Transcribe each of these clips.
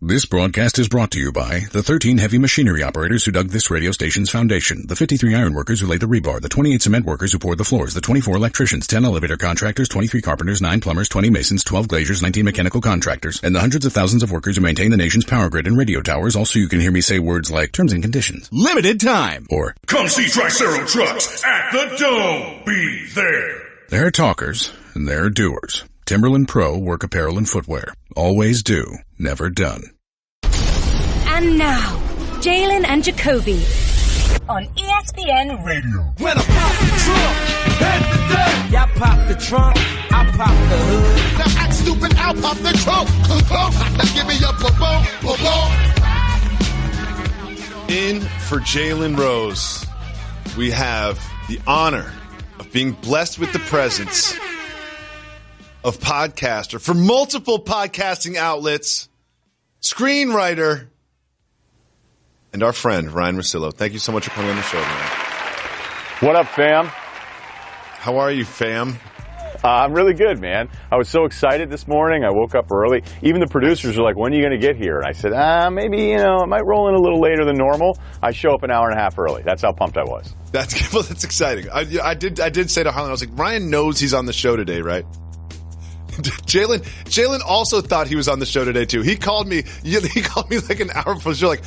This broadcast is brought to you by the 13 heavy machinery operators who dug this radio station's foundation, the 53 iron workers who laid the rebar, the 28 cement workers who poured the floors, the 24 electricians, 10 elevator contractors, 23 carpenters, 9 plumbers, 20 masons, 12 glaziers, 19 mechanical contractors, and the hundreds of thousands of workers who maintain the nation's power grid and radio towers, also you can hear me say words like terms and conditions, limited time, or come see Tricero Trucks at the Dome. Be there. They're talkers and they're doers. Timberland Pro Work Apparel and Footwear. Always do. Never done. And now, Jalen and Jacoby on ESPN Radio. When I pop the trunk, head to death. Y'all pop the trunk, I pop the hood. Now act stupid, I'll pop the trunk. Give me your boom. In for Jalen Rose, we have the honor of being blessed with the presence of podcaster for multiple podcasting outlets, screenwriter, and our friend, Ryan Russillo. Thank you so much for coming on the show, man. What up, fam? How are you, fam? I'm really good, man. I was so excited this morning. I woke up early. Even the producers were like, when are you going to get here? And I said, maybe, it might roll in a little later than normal. I show up an hour and a half early. That's how pumped I was. That's exciting. I did say to Harlan, I was like, Ryan knows he's on the show today, right? Jalen also thought he was on the show today too. He called me like an hour before the show, like,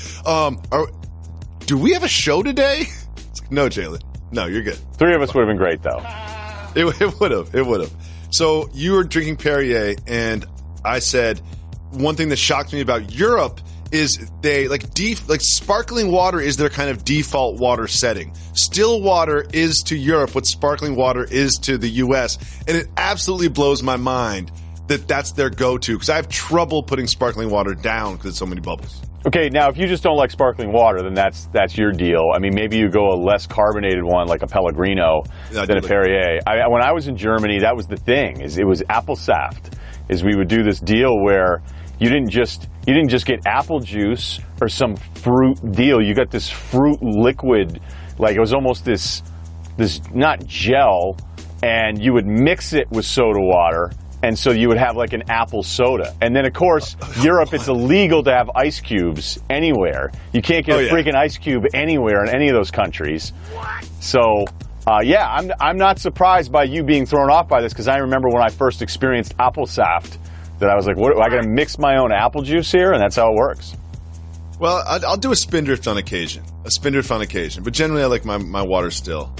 do we have a show today? It's like, no, Jalen. No, you're good. Three of us would have been great, though. It would have. So you were drinking Perrier, and I said one thing that shocked me about Europe is they like sparkling water is their kind of default water setting. Still water is to Europe what sparkling water is to the U.S., and it absolutely blows my mind that that's their go-to, because I have trouble putting sparkling water down because it's so many bubbles. Okay, now if you just don't like sparkling water, then that's your deal. I mean, maybe you go a less carbonated one like a Pellegrino than a Perrier. When I was in Germany, that was the thing. It was Apfelsaft. We would do this deal where you didn't just get apple juice or some fruit deal. You got this fruit liquid, like it was almost this not gel, and you would mix it with soda water. And so you would have like an apple soda. And then, of course, Europe, it's illegal to have ice cubes anywhere. You can't get a freaking ice cube anywhere in any of those countries. So, I'm not surprised by you being thrown off by this, because I remember when I first experienced Apfelsaft that I was like, what, I got to mix my own apple juice here? And that's how it works. Well, I'll do a spindrift on occasion. But generally I like my water still.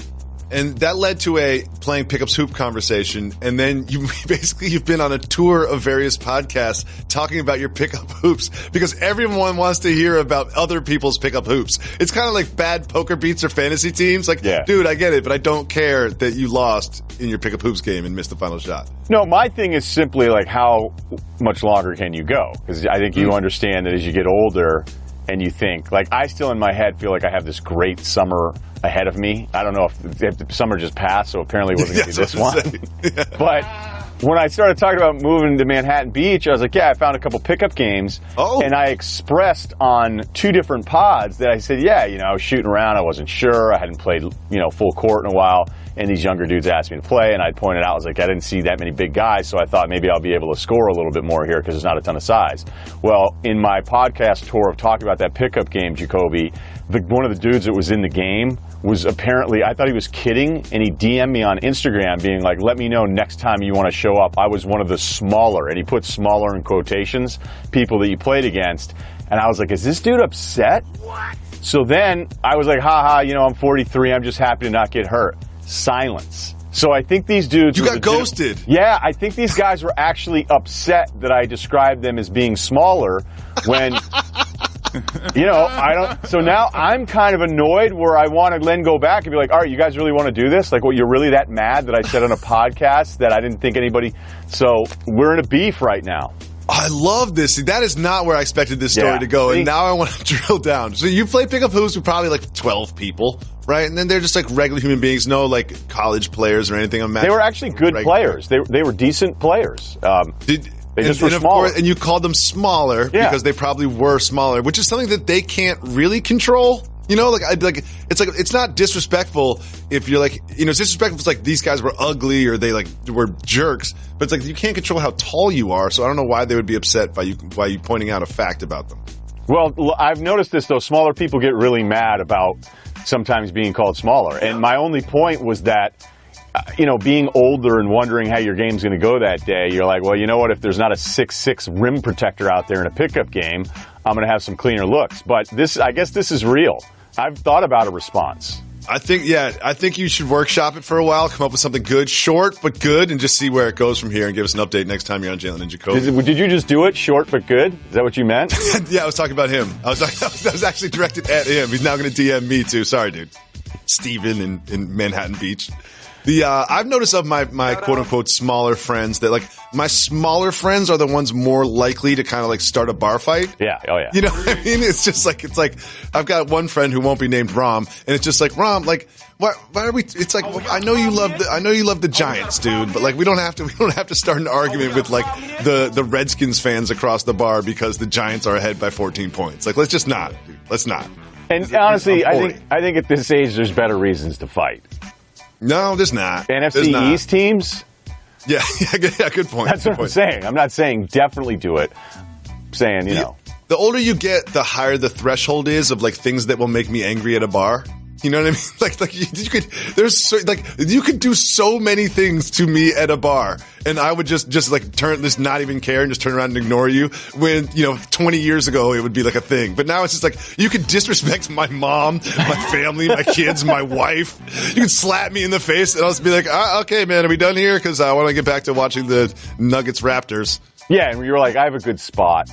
And that led to a playing pickups hoop conversation, and then you've been on a tour of various podcasts talking about your pickup hoops, because everyone wants to hear about other people's pickup hoops. It's kind of like bad poker beats or fantasy teams. Like, dude, I get it, but I don't care that you lost in your pickup hoops game and missed the final shot. No, my thing is simply like, how much longer can you go? Because I think you understand that as you get older and you think, like, I still in my head feel like I have this great summer ahead of me. I don't know if the summer just passed, so apparently it wasn't going to be this one. But when I started talking about moving to Manhattan Beach, I was like, I found a couple pickup games. Oh. And I expressed on 2 different pods that I said, I was shooting around. I wasn't sure. I hadn't played, full court in a while. And these younger dudes asked me to play, and I pointed out, I was like, I didn't see that many big guys, so I thought maybe I'll be able to score a little bit more here because there's not a ton of size. Well, in my podcast tour of talking about that pickup game, Jacoby, one of the dudes that was in the game was apparently, I thought he was kidding, and he DM'd me on Instagram being like, let me know next time you want to show up. I was one of the smaller, and he put smaller in quotations, people that you played against. And I was like, is this dude upset? What? So then I was like, I'm 43, I'm just happy to not get hurt. Silence. So I think these dudes... You got ghosted. Yeah, I think these guys were actually upset that I described them as being smaller when... I don't... So now I'm kind of annoyed where I want to then go back and be like, all right, you guys really want to do this? Like, what, you're really that mad that I said on a podcast that I didn't think anybody... So we're in a beef right now. I love this. That is not where I expected this story to go, and now I want to drill down. So you play pickup hoops with probably like 12 people, right? And then they're just like regular human beings, no like college players or anything. They were actually good players. They were decent players. They just were smaller. And you called them smaller because they probably were smaller, which is something that they can't really control. You know, it's not disrespectful if you're like, it's disrespectful if it's like these guys were ugly or they like were jerks, but it's like you can't control how tall you are, so I don't know why they would be upset by you pointing out a fact about them. Well, I've noticed this, though. Smaller people get really mad about sometimes being called smaller. And my only point was that, being older and wondering how your game's going to go that day, you're like, well, you know what? If there's not a 6'6" rim protector out there in a pickup game, I'm going to have some cleaner looks. But I guess this is real. I've thought about a response. I think you should workshop it for a while, come up with something good, short but good, and just see where it goes from here and give us an update next time you're on Jalen and Jacoby. Did you just do it, short but good? Is that what you meant? Yeah, I was talking about him. I was actually directed at him. He's now going to DM me too. Sorry, dude. Steven in Manhattan Beach. I've noticed of my quote unquote smaller friends that like my smaller friends are the ones more likely to kind of like start a bar fight. Yeah. Oh yeah. You know what I mean? It's like I've got one friend who won't be named Rom, and it's just like Rom, like why are we? It's like I know you love the Giants, dude, but like we don't have to start an argument with like the Redskins fans across the bar because the Giants are ahead by 14 points. Like let's just not, dude. Let's not. And honestly, I think at this age there's better reasons to fight. No, there's not. NFC East teams? Yeah, good point. That's what I'm saying. I'm not saying definitely do it. I'm saying, The older you get, the higher the threshold is of like things that will make me angry at a bar. You know what I mean? You could do so many things to me at a bar, and I would just not even care and just turn around and ignore you. When 20 years ago it would be like a thing, but now it's just like you could disrespect my mom, my family, my kids, my wife. You can slap me in the face, and I'll just be like, "Okay, man, are we done here? Because I want to get back to watching the Nuggets Raptors." Yeah, and you're like, "I have a good spot.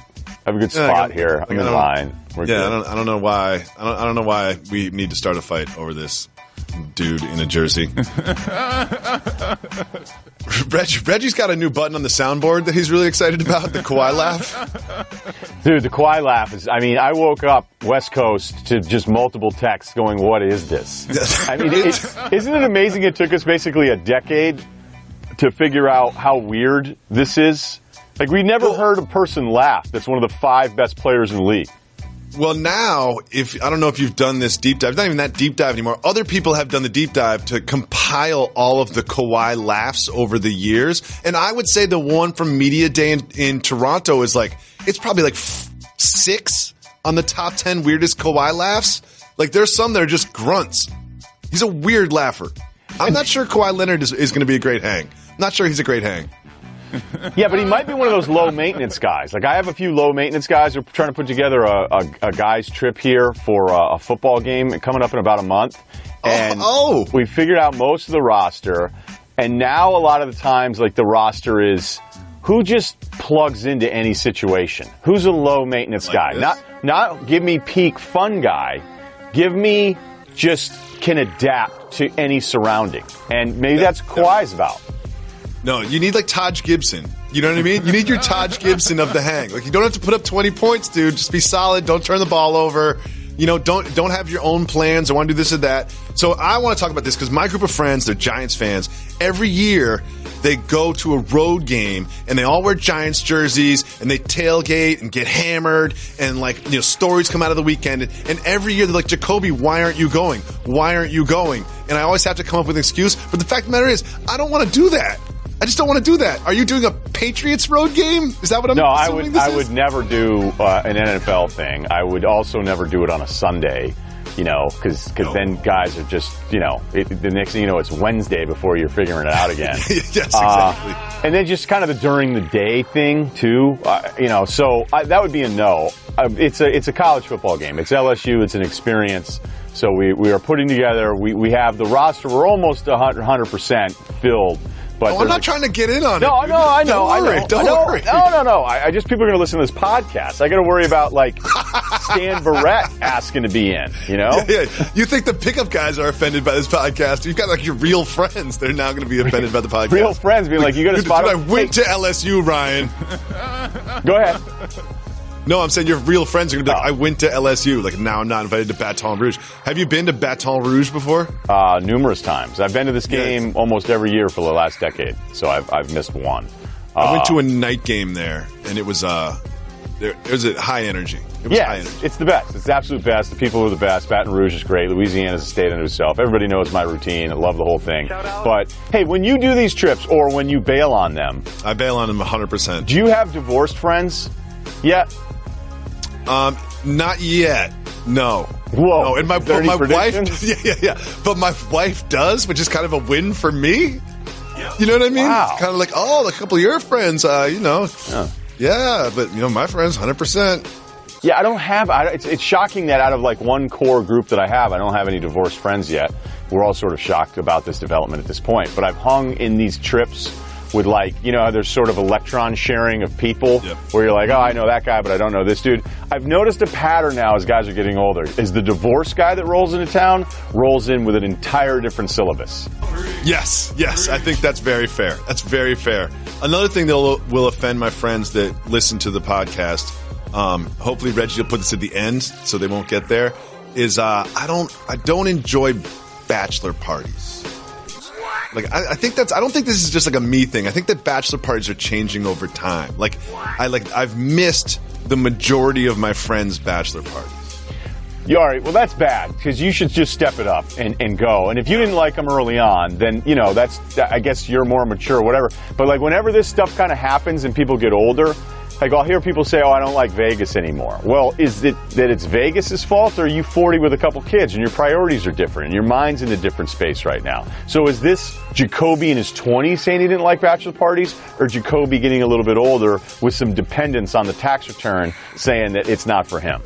Here. I'm in line." I don't know why. I don't know why we need to start a fight over this dude in a jersey. Reggie's got a new button on the soundboard that he's really excited about. The Kawhi laugh. Dude, the Kawhi laugh is. I mean, I woke up West Coast to just multiple texts going, "What is this?" I mean, isn't it amazing? It took us basically a decade to figure out how weird this is. Like, we never heard a person laugh that's one of the 5 best players in the league. Well, now, I don't know if you've done this deep dive. It's not even that deep dive anymore. Other people have done the deep dive to compile all of the Kawhi laughs over the years. And I would say the one from Media Day in Toronto is like, it's probably like 6 on the top 10 weirdest Kawhi laughs. Like, there's some that are just grunts. He's a weird laugher. I'm not sure Kawhi Leonard is going to be a great hang. I'm not sure he's a great hang. Yeah, but he might be one of those low-maintenance guys. Like, I have a few low-maintenance guys who are trying to put together a guy's trip here for a football game coming up in about a month. And we figured out most of the roster. And now a lot of the times, like, the roster is who just plugs into any situation. Who's a low-maintenance guy? Not give me peak fun guy. Give me just can adapt to any surrounding. And maybe that's Kawhi's about. No, you need like Taj Gibson. You know what I mean? You need your Taj Gibson of the hang. Like, you don't have to put up 20 points, dude. Just be solid. Don't turn the ball over. Don't have your own plans. I want to do this or that. So I want to talk about this because my group of friends, they're Giants fans. Every year they go to a road game and they all wear Giants jerseys and they tailgate and get hammered and stories come out of the weekend. And every year they're like, Jacoby, why aren't you going? Why aren't you going? And I always have to come up with an excuse. But the fact of the matter is, I don't want to do that. I just don't want to do that. Are you doing a Patriots road game? Is that what I'm assuming this is? I would never do an NFL thing. I would also never do it on a Sunday, because then guys are just, the next thing you know, it's Wednesday before you're figuring it out again. Yes, exactly. And then just kind of the during the day thing, too, so that would be a no. It's a college football game. It's LSU. It's an experience. So we are putting together, we have the roster. We're almost 100% filled. But I'm not trying to get in on it. No, I know. Don't worry. No. I just people are going to listen to this podcast. I got to worry about Stan Barrett asking to be in. Yeah. You think the pickup guys are offended by this podcast? You've got your real friends. They're now going to be offended by the podcast. Real friends being you got to spot. I went to LSU, Ryan. Go ahead. No, I'm saying your real friends are going to be like, I went to LSU. Now I'm not invited to Baton Rouge. Have you been to Baton Rouge before? Numerous times. I've been to this game almost every year for the last decade, so I've missed one. I went to a night game there, and it was there's a high energy. It was high energy. It's the best. It's the absolute best. The people are the best. Baton Rouge is great. Louisiana's a state unto itself. Everybody knows my routine. I love the whole thing. But, hey, when you do these trips or when you bail on them. I bail on them 100%. Do you have divorced friends yet? Not yet. No. Whoa. No, and my wife, yeah. But my wife does, which is kind of a win for me. You know what I mean? Wow. It's kind of like, a couple of your friends, Yeah, but my friends, 100%. Yeah, I don't have. It's shocking that out of like one core group that I have, I don't have any divorced friends yet. We're all sort of shocked about this development at this point. But I've hung in these trips with there's sort of electron sharing of people where you're like, oh, I know that guy, but I don't know this dude. I've noticed a pattern now as guys are getting older. Is the divorce guy that rolls into town rolls in with an entire different syllabus? Yes. I think that's very fair. That's very fair. Another thing that will offend my friends that listen to the podcast, hopefully Reggie will put this at the end so they won't get there, is I don't enjoy bachelor parties. I don't think this is just like a me thing. I think that bachelor parties are changing over time. I've missed the majority of my friends' bachelor parties. Yeah, all right, well, that's bad, because you should just step it up and go. And if you didn't like them early on, then, I guess you're more mature or whatever. But, whenever this stuff kind of happens and people get older, I'll hear people say, oh, I don't like Vegas anymore. Well, is it that it's Vegas' fault, or are you 40 with a couple kids and your priorities are different and your mind's in a different space right now? So is this Jacoby in his 20s saying he didn't like bachelor parties, or Jacoby getting a little bit older with some dependence on the tax return saying that it's not for him?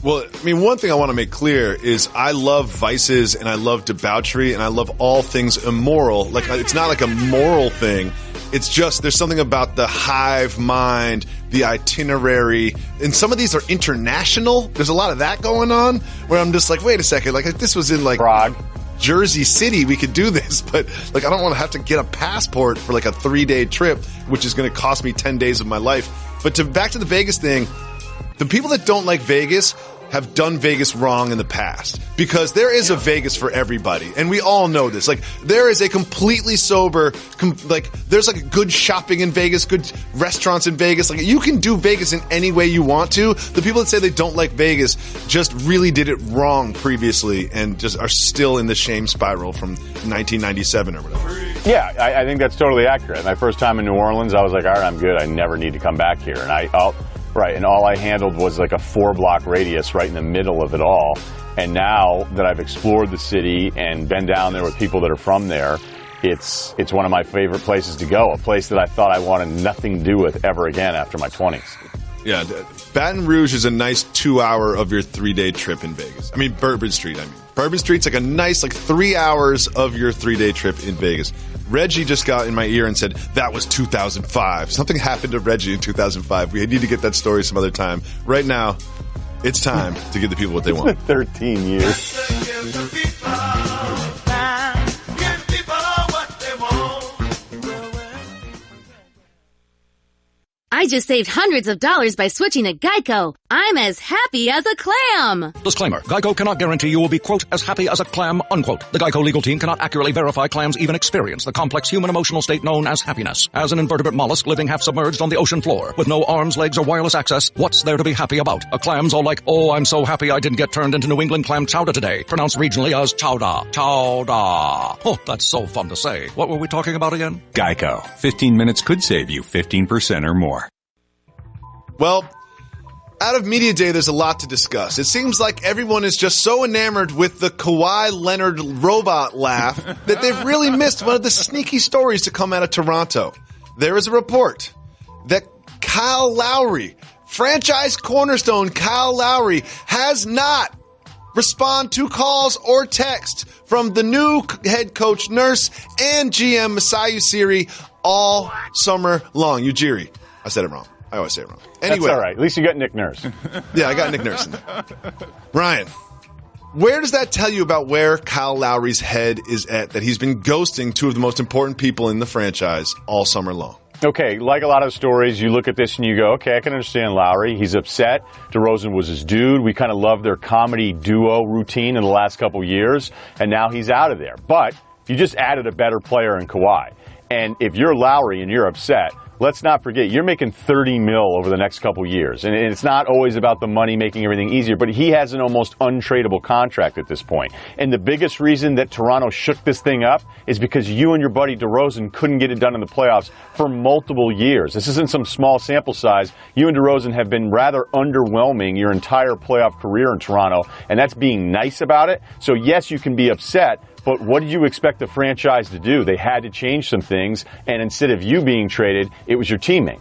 Well, one thing I want to make clear is I love vices and I love debauchery and I love all things immoral. It's not like a moral thing. It's just there's something about the hive mind, the itinerary, and some of these are international. There's a lot of that going on where I'm just like, wait a second, if this was in Prague, Jersey City, we could do this, but I don't want to have to get a passport for a 3-day trip, which is going to cost me 10 days of my life. But back to the Vegas thing, the people that don't like Vegas have done Vegas wrong in the past, because there is a Vegas for everybody, and we all know this. There is a completely sober, there's good shopping in Vegas, good restaurants in Vegas. You can do Vegas in any way you want to. The people that say they don't like Vegas just really did it wrong previously and just are still in the shame spiral from 1997 or whatever. Yeah, I think that's totally accurate. My first time in New Orleans, I was like, all right, I'm good. I never need to come back here. And all I handled was a 4-block radius right in the middle of it all. And now that I've explored the city and been down there with people that are from there, it's one of my favorite places to go, a place that I thought I wanted nothing to do with ever again after my 20s. Yeah, Baton Rouge is a nice 2-hour of your 3-day trip in Vegas. Bourbon Street, Bourbon Street's a nice 3 hours of your 3-day trip in Vegas. Reggie just got in my ear and said, that was 2005. Something happened to Reggie in 2005. We need to get that story some other time. Right now, it's time to give the people what they want. 13 years. I just saved hundreds of dollars by switching to Geico. I'm as happy as a clam. Disclaimer. Geico cannot guarantee you will be, quote, as happy as a clam, unquote. The Geico legal team cannot accurately verify clams even experience the complex human emotional state known as happiness. As an invertebrate mollusk living half submerged on the ocean floor, with no arms, legs, or wireless access, what's there to be happy about? A clam's all like, oh, I'm so happy I didn't get turned into New England clam chowder today. Pronounced regionally as chowder. Chowder. Oh, that's so fun to say. What were we talking about again? Geico. 15 minutes could save you 15% or more. Well, out of Media Day, there's a lot to discuss. It seems like everyone is just so enamored with the Kawhi Leonard robot laugh that they've really missed one of the sneaky stories to come out of Toronto. There is a report that Kyle Lowry, franchise cornerstone Kyle Lowry, has not responded to calls or text from the new head coach Nurse and GM Masai Ujiri all summer long. Ujiri. I said it wrong. I always say it wrong. Anyway. That's all right. At least you got Nick Nurse. Yeah, I got Nick Nurse in there. Ryan, where does that tell you about where Kyle Lowry's head is at, that he's been ghosting two of the most important people in the franchise all summer long? Okay, like a lot of stories, you look at this and you go, okay, I can understand Lowry. He's upset. DeRozan was his dude. We kind of loved their comedy duo routine in the last couple years, and now he's out of there. But you just added a better player in Kawhi. And if you're Lowry and you're upset, let's not forget, you're making $30 million over the next couple years. And it's not always about the money making everything easier, but he has an almost untradeable contract at this point. And the biggest reason that Toronto shook this thing up is because you and your buddy DeRozan couldn't get it done in the playoffs for multiple years. This isn't some small sample size. You and DeRozan have been rather underwhelming your entire playoff career in Toronto, and that's being nice about it. So yes, you can be upset, but what did you expect the franchise to do? They had to change some things, and instead of you being traded, it was your teammate.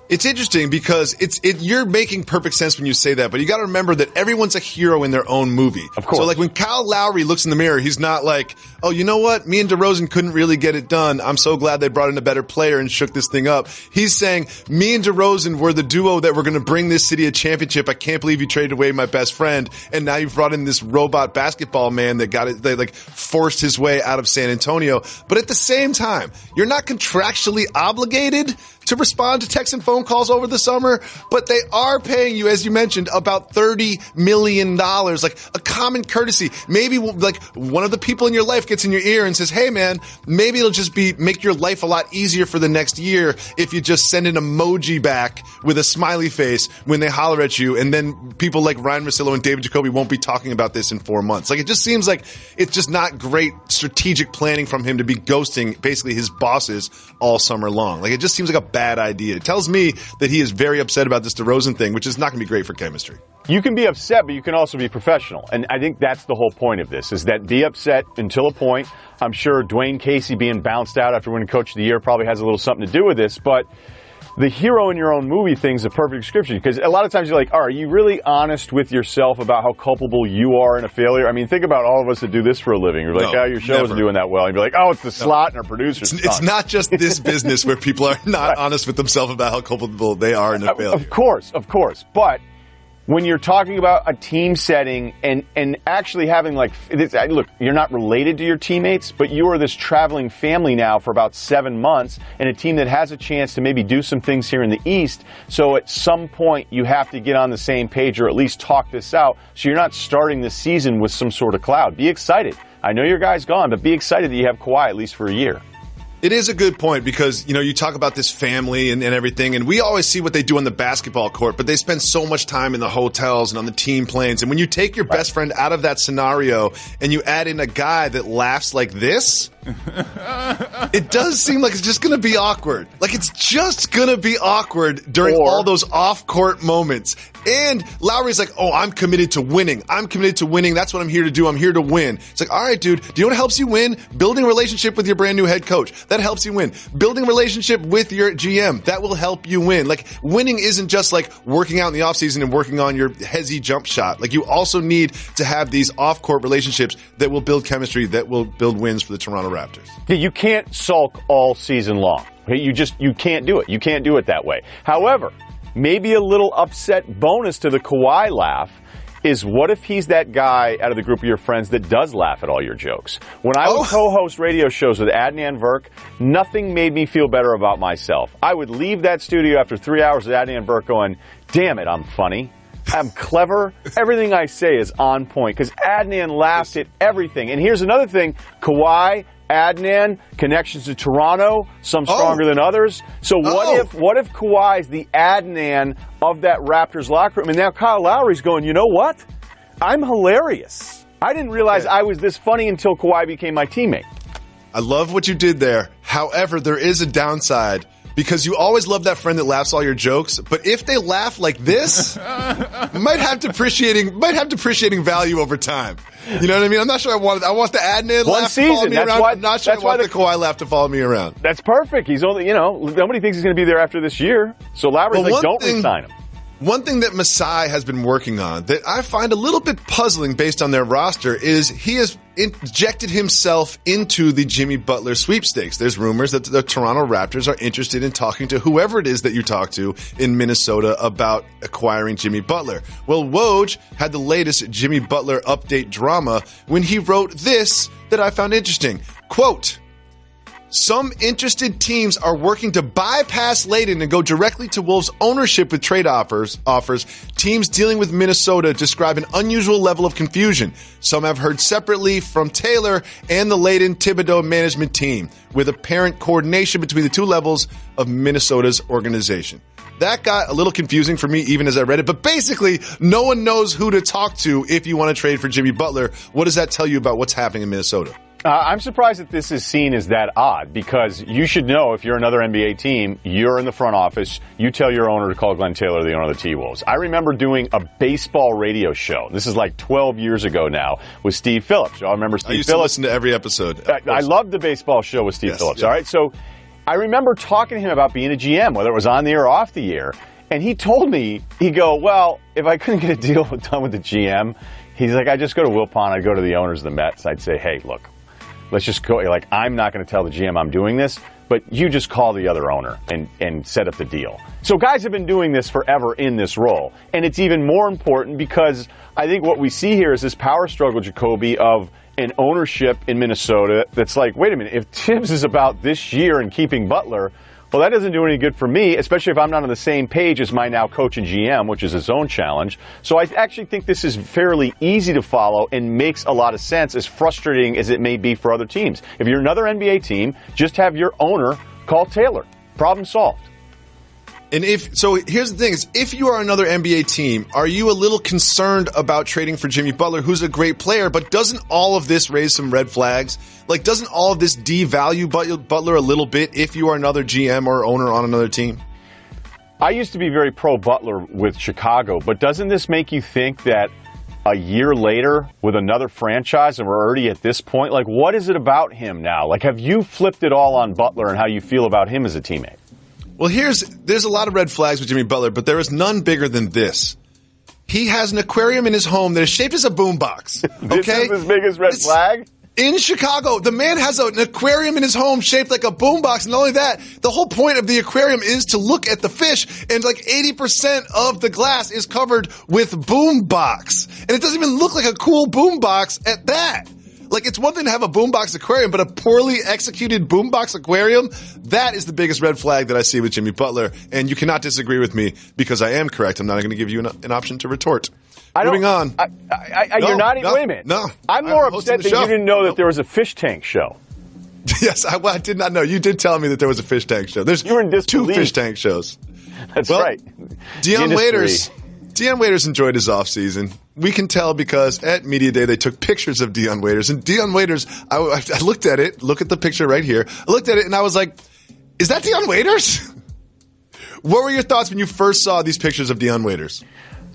It's interesting because you're making perfect sense when you say that, but you got to remember that everyone's a hero in their own movie. Of course. So like when Kyle Lowry looks in the mirror, he's not like, oh, you know what? Me and DeRozan couldn't really get it done. I'm so glad they brought in a better player and shook this thing up. He's saying, me and DeRozan were the duo that were going to bring this city a championship. I can't believe you traded away my best friend. And now you've brought in this robot basketball man that got it, they like forced his way out of San Antonio. But at the same time, you're not contractually obligated to respond to texts and phone calls over the summer, but they are paying you, as you mentioned, about $30 million, like a common courtesy. Maybe like one of the people in your life gets in your ear and says, hey man, maybe it'll just make your life a lot easier for the next year if you just send an emoji back with a smiley face when they holler at you, and then people like Ryan Russillo and David Jacoby won't be talking about this in 4 months. Like, it just seems like it's just not great strategic planning from him to be ghosting basically his bosses all summer long. Like, it just seems like a bad idea. It tells me that he is very upset about this DeRozan thing, which is not going to be great for chemistry. You can be upset, but you can also be professional. And I think that's the whole point of this, is that be upset until a point. I'm sure Dwayne Casey being bounced out after winning Coach of the Year probably has a little something to do with this, but the hero in your own movie thing is a perfect description, because a lot of times you're like, are you really honest with yourself about how culpable you are in a failure? I mean, think about all of us that do this for a living. You're like, oh, your show isn't doing that well. And you're like, oh, it's the slot and our producers. It's not just this business where people are not honest with themselves about how culpable they are in a failure. Of course. But when you're talking about a team setting and actually having look, you're not related to your teammates, but you are this traveling family now for about 7 months, and a team that has a chance to maybe do some things here in the East. So at some point you have to get on the same page, or at least talk this out, so you're not starting the season with some sort of cloud. Be excited. I know your guy's gone, but be excited that you have Kawhi at least for a year. It is a good point because, you talk about this family and everything, and we always see what they do on the basketball court, but they spend so much time in the hotels and on the team planes. And when you take your best friend out of that scenario and you add in a guy that laughs like this, it does seem like it's just going to be awkward. Like, it's just going to be awkward during all those off-court moments. And Lowry's like, oh, I'm committed to winning. That's what I'm here to do. I'm here to win. It's like, all right, dude, do you know what helps you win? Building a relationship with your brand new head coach. That helps you win. Building a relationship with your GM. That will help you win. Like, winning isn't just like working out in the offseason and working on your hezzy jump shot. Like, you also need to have these off-court relationships that will build chemistry, that will build wins for the Toronto Raptors. Yeah, you can't sulk all season long. You can't do it. You can't do it that way. However, maybe a little upset bonus to the Kawhi laugh is, what if he's that guy out of the group of your friends that does laugh at all your jokes? When I would co-host radio shows with Adnan Virk, nothing made me feel better about myself. I would leave that studio after 3 hours with Adnan Virk going, damn it, I'm funny. I'm clever. Everything I say is on point, because Adnan laughs at everything. And here's another thing. Kawhi, Adnan, connections to Toronto, some stronger than others. So what if Kawhi's the Adnan of that Raptors locker room, and now Kyle Lowry's going, you know what? I'm hilarious. I didn't realize I was this funny until Kawhi became my teammate. I love what you did there. However, there is a downside, because you always love that friend that laughs all your jokes. But if they laugh like this, it might have depreciating value over time. You know what I mean? I'm not sure I want the Adnan laugh to follow me around. I'm not sure I want the Kawhi laugh to follow me around. That's perfect. He's only, nobody thinks he's going to be there after this year. So Lowry's don't re-sign him. One thing that Masai has been working on that I find a little bit puzzling based on their roster is he has injected himself into the Jimmy Butler sweepstakes. There's rumors that the Toronto Raptors are interested in talking to whoever it is that you talk to in Minnesota about acquiring Jimmy Butler. Well, Woj had the latest Jimmy Butler update drama when he wrote this that I found interesting. Quote, Some interested teams are working to bypass Layden and go directly to Wolves ownership with trade offers. Teams dealing with Minnesota describe an unusual level of confusion. Some have heard separately from Taylor and the Layden Thibodeau management team, with apparent coordination between the two levels of Minnesota's organization. That got a little confusing for me even as I read it, but basically no one knows who to talk to if you want to trade for Jimmy Butler. What does that tell you about what's happening in Minnesota? I'm surprised that this is seen as that odd, because you should know if you're another NBA team, you're in the front office, you tell your owner to call Glenn Taylor, the owner of the T-Wolves. I remember doing a baseball radio show. This is like 12 years ago now with Steve Phillips. I remember Steve Phillips. I used to listen to every episode. I loved the baseball show with Steve Phillips. Yeah. All right, so I remember talking to him about being a GM, whether it was on the air or off the air. And he told me, well, if I couldn't get a deal done with the GM, he's like, I'd just go to Wilpon, I'd go to the owners of the Mets, I'd say, hey, look, let's just go. Like, I'm not going to tell the GM I'm doing this, but you just call the other owner and set up the deal. So guys have been doing this forever in this role. And it's even more important because I think what we see here is this power struggle, Jacoby, of an ownership in Minnesota that's like, wait a minute, if Tibbs is about this year and keeping Butler, well, that doesn't do any good for me, especially if I'm not on the same page as my now coach and GM, which is his own challenge. So I actually think this is fairly easy to follow and makes a lot of sense, as frustrating as it may be for other teams. If you're another NBA team, just have your owner call Taylor. Problem solved. And here's the thing is, if you are another NBA team, are you a little concerned about trading for Jimmy Butler, who's a great player, but doesn't all of this raise some red flags? Like, doesn't all of this devalue Butler a little bit if you are another GM or owner on another team? I used to be very pro Butler with Chicago, but doesn't this make you think that a year later with another franchise, and we're already at this point, like, what is it about him now? Like, have you flipped it all on Butler and how you feel about him as a teammate? Well, there's a lot of red flags with Jimmy Butler, but there is none bigger than this. He has an aquarium in his home that is shaped as a boombox. Okay? This is his biggest red flag? In Chicago, the man has an aquarium in his home shaped like a boombox. And not only that, the whole point of the aquarium is to look at the fish, and like 80% of the glass is covered with boombox. And it doesn't even look like a cool boombox at that. Like, it's one thing to have a boombox aquarium, but a poorly executed boombox aquarium, that is the biggest red flag that I see with Jimmy Butler. And you cannot disagree with me because I am correct. I'm not going to give you an option to retort. Moving on. You're not even, wait a minute. No. I'm more upset that you didn't know that there was a fish tank show. Yes, I did not know. You did tell me that there was a fish tank show. There's 2 fish tank shows. That's right. Deion Waiters enjoyed his offseason. We can tell because at Media Day they took pictures of Deion Waiters. And Deion Waiters, I looked at it. Look at the picture right here. I looked at it and I was like, is that Deion Waiters? What were your thoughts when you first saw these pictures of Deion Waiters?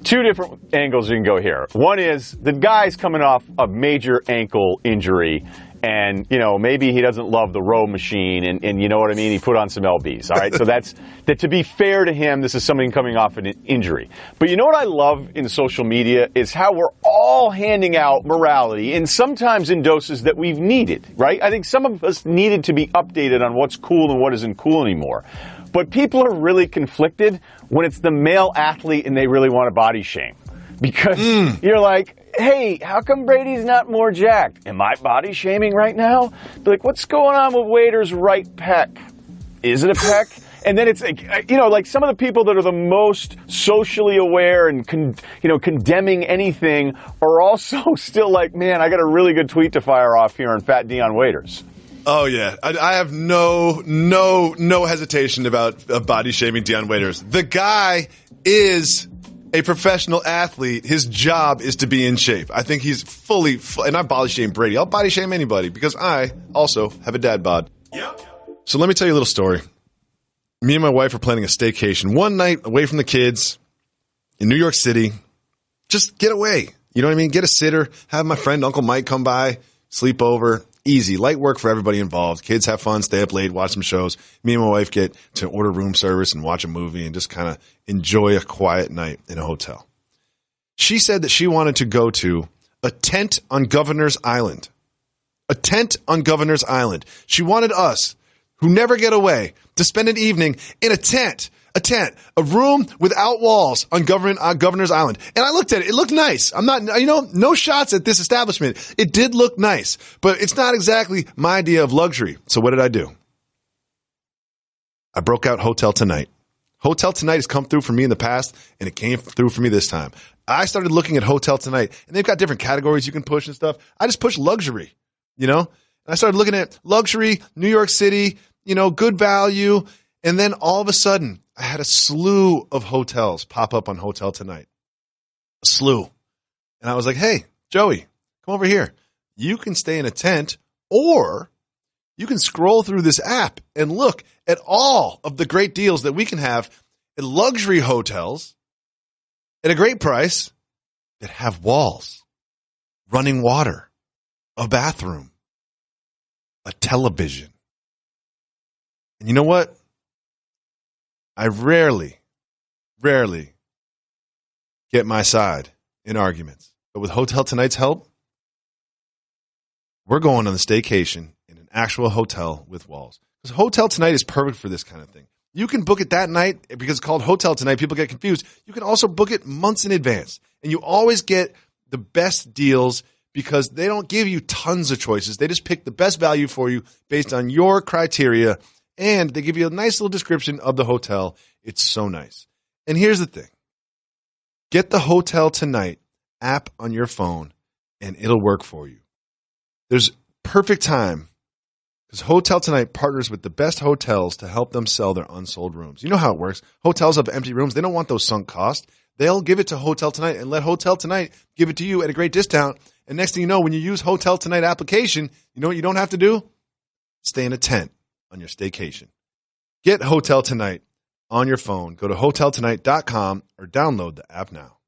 2 different angles you can go here. One is the guy's coming off a major ankle injury. And, maybe he doesn't love the row machine and you know what I mean? He put on some LBs, all right? So that to be fair to him, this is something coming off an injury. But you know what I love in social media is how we're all handing out morality, and sometimes in doses that we've needed, right? I think some of us needed to be updated on what's cool and what isn't cool anymore. But people are really conflicted when it's the male athlete and they really want to body shame. Because you're like, hey, how come Brady's not more jacked? Am I body shaming right now? Like, what's going on with Waiters' right pec? Is it a pec? And then it's like, like some of the people that are the most socially aware and, condemning anything are also still like, man, I got a really good tweet to fire off here on Fat Deion Waiters. Oh, yeah. I have no hesitation about body shaming Deion Waiters. The guy is a professional athlete. His job is to be in shape. I think he's and I body shame Brady. I'll body shame anybody because I also have a dad bod. Yep. So let me tell you a little story. Me and my wife are planning a staycation one night away from the kids in New York City. Just get away. You know what I mean? Get a sitter, have my friend Uncle Mike come by, sleep over. Easy, light work for everybody involved. Kids have fun, stay up late, watch some shows. Me and my wife get to order room service and watch a movie and just kind of enjoy a quiet night in a hotel. She said that she wanted to go to a tent on Governor's Island. A tent on Governor's Island. She wanted us, who never get away, to spend an evening in a tent, a room without walls on Governor's Island. And I looked at it. It looked nice. I'm not, no shots at this establishment. It did look nice, but it's not exactly my idea of luxury. So what did I do? I broke out Hotel Tonight. Hotel Tonight has come through for me in the past, and it came through for me this time. I started looking at Hotel Tonight, and they've got different categories you can push and stuff. I just pushed luxury, And I started looking at luxury, New York City, good value. And then all of a sudden, I had a slew of hotels pop up on Hotel Tonight. A slew. And I was like, hey, Joey, come over here. You can stay in a tent, or you can scroll through this app and look at all of the great deals that we can have at luxury hotels at a great price that have walls, running water, a bathroom, a television. And you know what? I rarely get my side in arguments. But with Hotel Tonight's help, we're going on the staycation in an actual hotel with walls. Because Hotel Tonight is perfect for this kind of thing. You can book it that night because it's called Hotel Tonight. People get confused. You can also book it months in advance. And you always get the best deals because they don't give you tons of choices. They just pick the best value for you based on your criteria. And they give you a nice little description of the hotel. It's so nice. And here's the thing. Get the Hotel Tonight app on your phone, and it'll work for you. There's perfect time because Hotel Tonight partners with the best hotels to help them sell their unsold rooms. You know how it works. Hotels have empty rooms. They don't want those sunk costs. They'll give it to Hotel Tonight and let Hotel Tonight give it to you at a great discount. And next thing you know, when you use Hotel Tonight application, you know what you don't have to do? Stay in a tent on your staycation. Get Hotel Tonight on your phone. Go to hoteltonight.com or download the app now.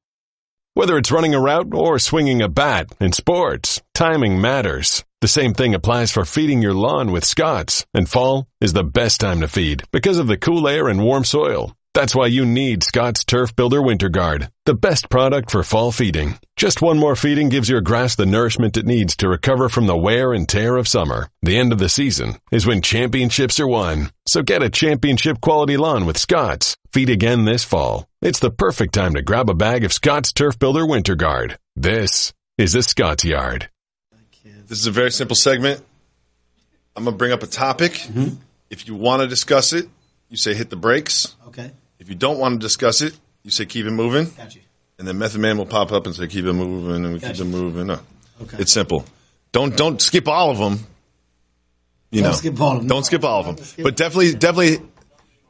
Whether it's running a route or swinging a bat, in sports, timing matters. The same thing applies for feeding your lawn with Scott's, and fall is the best time to feed because of the cool air and warm soil. That's why you need Scott's Turf Builder Winter Guard, the best product for fall feeding. Just one more feeding gives your grass the nourishment it needs to recover from the wear and tear of summer. The end of the season is when championships are won. So get a championship quality lawn with Scott's. Feed again this fall. It's the perfect time to grab a bag of Scott's Turf Builder Winter Guard. This is a Scott's Yard. This is a very simple segment. I'm going to bring up a topic. Mm-hmm. If you want to discuss it, you say hit the brakes. Okay. If you don't want to discuss it, you say keep it moving. Got you. And then Method Man will pop up and say keep it moving, and we keep it moving. No. Okay. It's simple. Don't skip all of them. Don't skip all of them. Don't skip all of them. But definitely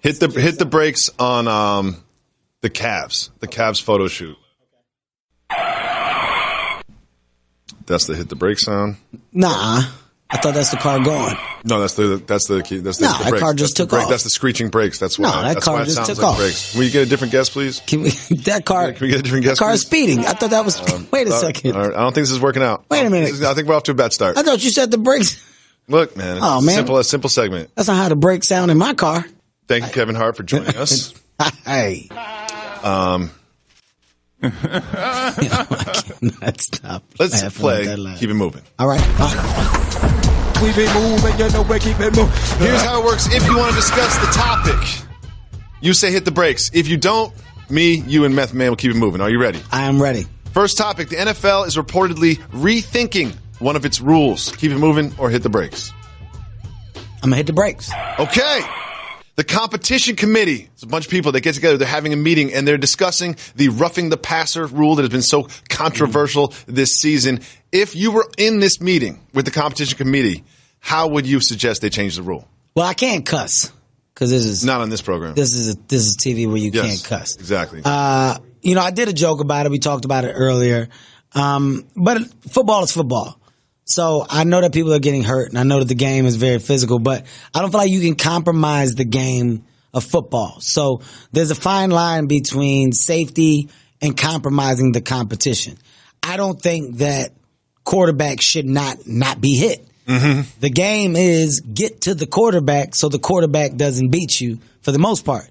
hit the brakes on the Cavs photo shoot. That's the hit the brake sound. Nah, I thought that's the car going. No, that's the key. That's the that car just took off. That's the screeching brakes. That's why. No, that car just took off. Brakes. Can we get a different guess, please? Can we get a different guess? That car is speeding. I thought that was. Wait a second. I don't think this is working out. Wait a minute. I think we're off to a bad start. I thought you said the brakes. Look, man. Oh, man. Simple segment. That's not how the brakes sound in my car. Thank you, Kevin Hart, for joining us. Hey. Let's play. Keep it moving. All right. We be moving, you know we keep it moving. Here's how it works. If you want to discuss the topic, you say hit the brakes. If you don't, me, you, and Meth Man will keep it moving. Are you ready? I am ready. First topic. The NFL is reportedly rethinking one of its rules. Keep it moving or hit the brakes? I'm going to hit the brakes. Okay. The competition committee, it's a bunch of people that get together, they're having a meeting, and they're discussing the roughing the passer rule that has been so controversial this season. If you were in this meeting with the competition committee, how would you suggest they change the rule? Well, I can't cuss because this is not on this program. This is TV where you can't cuss. Exactly. I did a joke about it. We talked about it earlier. But football is football. So I know that people are getting hurt, and I know that the game is very physical, but I don't feel like you can compromise the game of football. So there's a fine line between safety and compromising the competition. I don't think that quarterbacks should not be hit. Mm-hmm. The game is get to the quarterback so the quarterback doesn't beat you for the most part.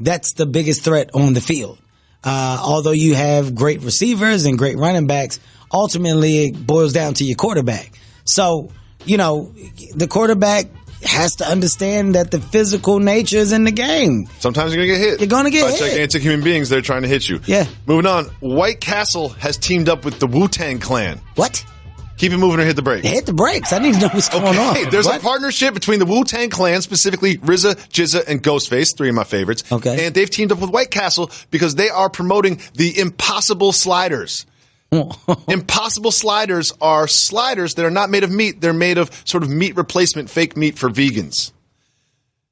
That's the biggest threat on the field. Although you have great receivers and great running backs, ultimately it boils down to your quarterback. So, the quarterback has to understand that the physical nature is in the game. Sometimes you're going to get hit. You're going to get hit. Gigantic human beings, they're trying to hit you. Yeah. Moving on. White Castle has teamed up with the Wu-Tang Clan. What? Keep it moving or hit the brakes. Hit the brakes. I need to know what's going on. There's a partnership between the Wu-Tang Clan, specifically RZA, GZA, and Ghostface, 3 of my favorites. Okay. And they've teamed up with White Castle because they are promoting the Impossible Sliders. Impossible Sliders are sliders that are not made of meat. They're made of sort of meat replacement, fake meat for vegans.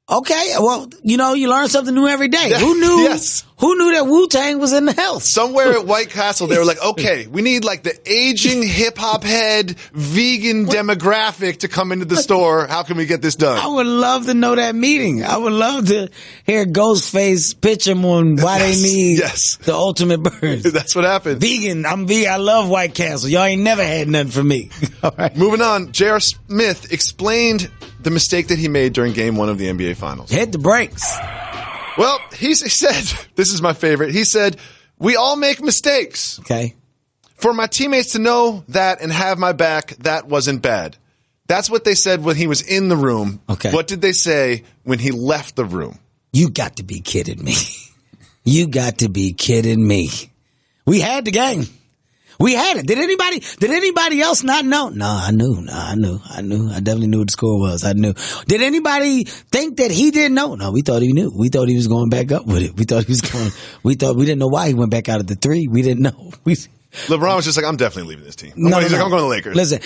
Okay, well, you learn something new every day. Who knew? Yes. Who knew that Wu-Tang was in the health? Somewhere at White Castle, they were like, okay, we need like the aging hip-hop head vegan demographic to come into the store. How can we get this done? I would love to know that meeting. I would love to hear Ghostface pitch them on why they need the ultimate burn. That's what happened. Vegan. I'm vegan. I love White Castle. Y'all ain't never had nothing from me. All right. Moving on, J.R. Smith explained the mistake that he made during Game 1 of the NBA Finals. Hit the brakes. Well, he said, this is my favorite, he said, we all make mistakes. Okay. For my teammates to know that and have my back, that wasn't bad. That's what they said when he was in the room. Okay. What did they say when he left the room? You got to be kidding me. You got to be kidding me. We had the game. We had it. Did anybody else not know? No, I knew. I definitely knew what the score was. I knew. Did anybody think that he didn't know? No, we thought he knew. We thought he was going back up with it. We didn't know why he went back out of the 3. We didn't know. LeBron was just like, I'm definitely leaving this team. He's like, I'm going to Lakers. Listen,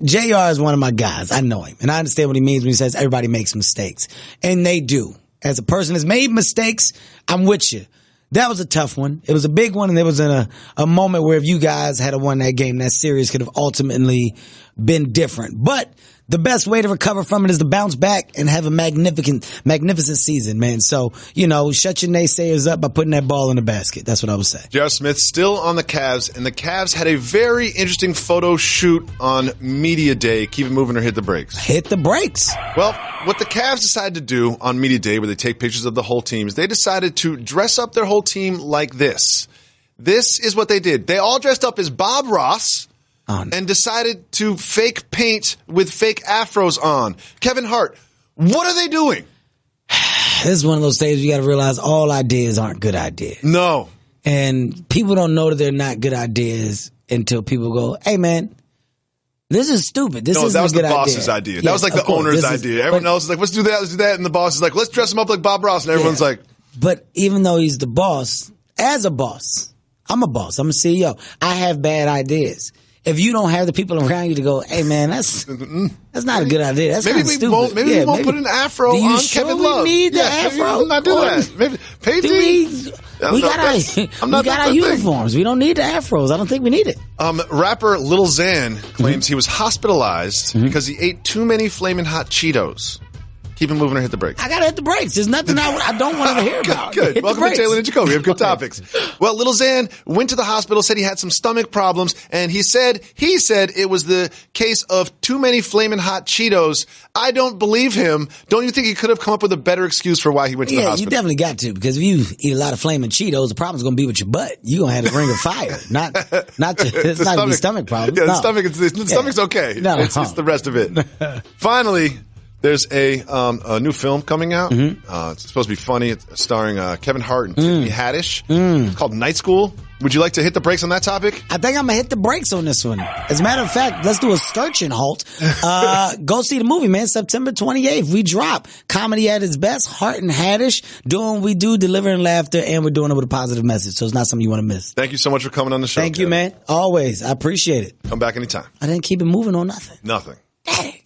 JR is one of my guys. I know him. And I understand what he means when he says everybody makes mistakes. And they do. As a person that's made mistakes, I'm with you. That was a tough one. It was a big one, and there was a moment where if you guys had won that game, that series could have ultimately been different. But the best way to recover from it is to bounce back and have a magnificent season, man. So, shut your naysayers up by putting that ball in the basket. That's what I would say. J.R. Smith still on the Cavs, and the Cavs had a very interesting photo shoot on Media Day. Keep it moving or hit the brakes. Hit the brakes. Well, what the Cavs decided to do on Media Day, where they take pictures of the whole team, is they decided to dress up their whole team like this. This is what they did. They all dressed up as Bob Ross and decided to fake paint with fake afros on. Kevin Hart, what are they doing? This is one of those days you got to realize all ideas aren't good ideas. No. And people don't know that they're not good ideas until people go, hey, man, this is stupid. This isn't a good idea. That was the boss's idea. That was like the owner's idea. Everyone else is like, let's do that. And the boss is like, let's dress him up like Bob Ross. And everyone's like. But even though he's the boss, as a boss, I'm a boss. I'm a CEO. I have bad ideas. If you don't have the people around you to go, hey, man, that's not a good idea. That's kind of stupid. Maybe we won't put an afro on Kevin Love. Do you need the afro? Maybe not do that. Maybe we got our uniforms. We don't need the afros. I don't think we need it. Rapper Lil Xan claims he was hospitalized because he ate too many Flamin' Hot Cheetos. Keep it moving or hit the brakes. I got to hit the brakes. There's nothing I don't want to hear about. Good. Welcome to Jalen and Jacoby. We have good topics. Well, Lil Xan went to the hospital, said he had some stomach problems, and he said it was the case of too many Flamin' Hot Cheetos. I don't believe him. Don't you think he could have come up with a better excuse for why he went to the hospital? Yeah, you definitely got to, because if you eat a lot of Flamin' Cheetos, the problem's going to be with your butt. You're going to have a ring of fire. It's not going to be stomach problems. Yeah, the stomach's okay. No, it's the rest of it. Finally, there's a new film coming out. It's supposed to be funny. It's starring Kevin Hart and Tiffany Haddish. It's called Night School. Would you like to hit the brakes on that topic? I think I'm going to hit the brakes on this one. As a matter of fact, let's do a scorching halt. Go see the movie, man. September 28th. We drop comedy at its best. Hart and Haddish doing what we do, delivering laughter, and we're doing it with a positive message. So it's not something you want to miss. Thank you so much for coming on the show. Thank you, man. Always. I appreciate it. Come back anytime. I didn't keep it moving on nothing. Nothing.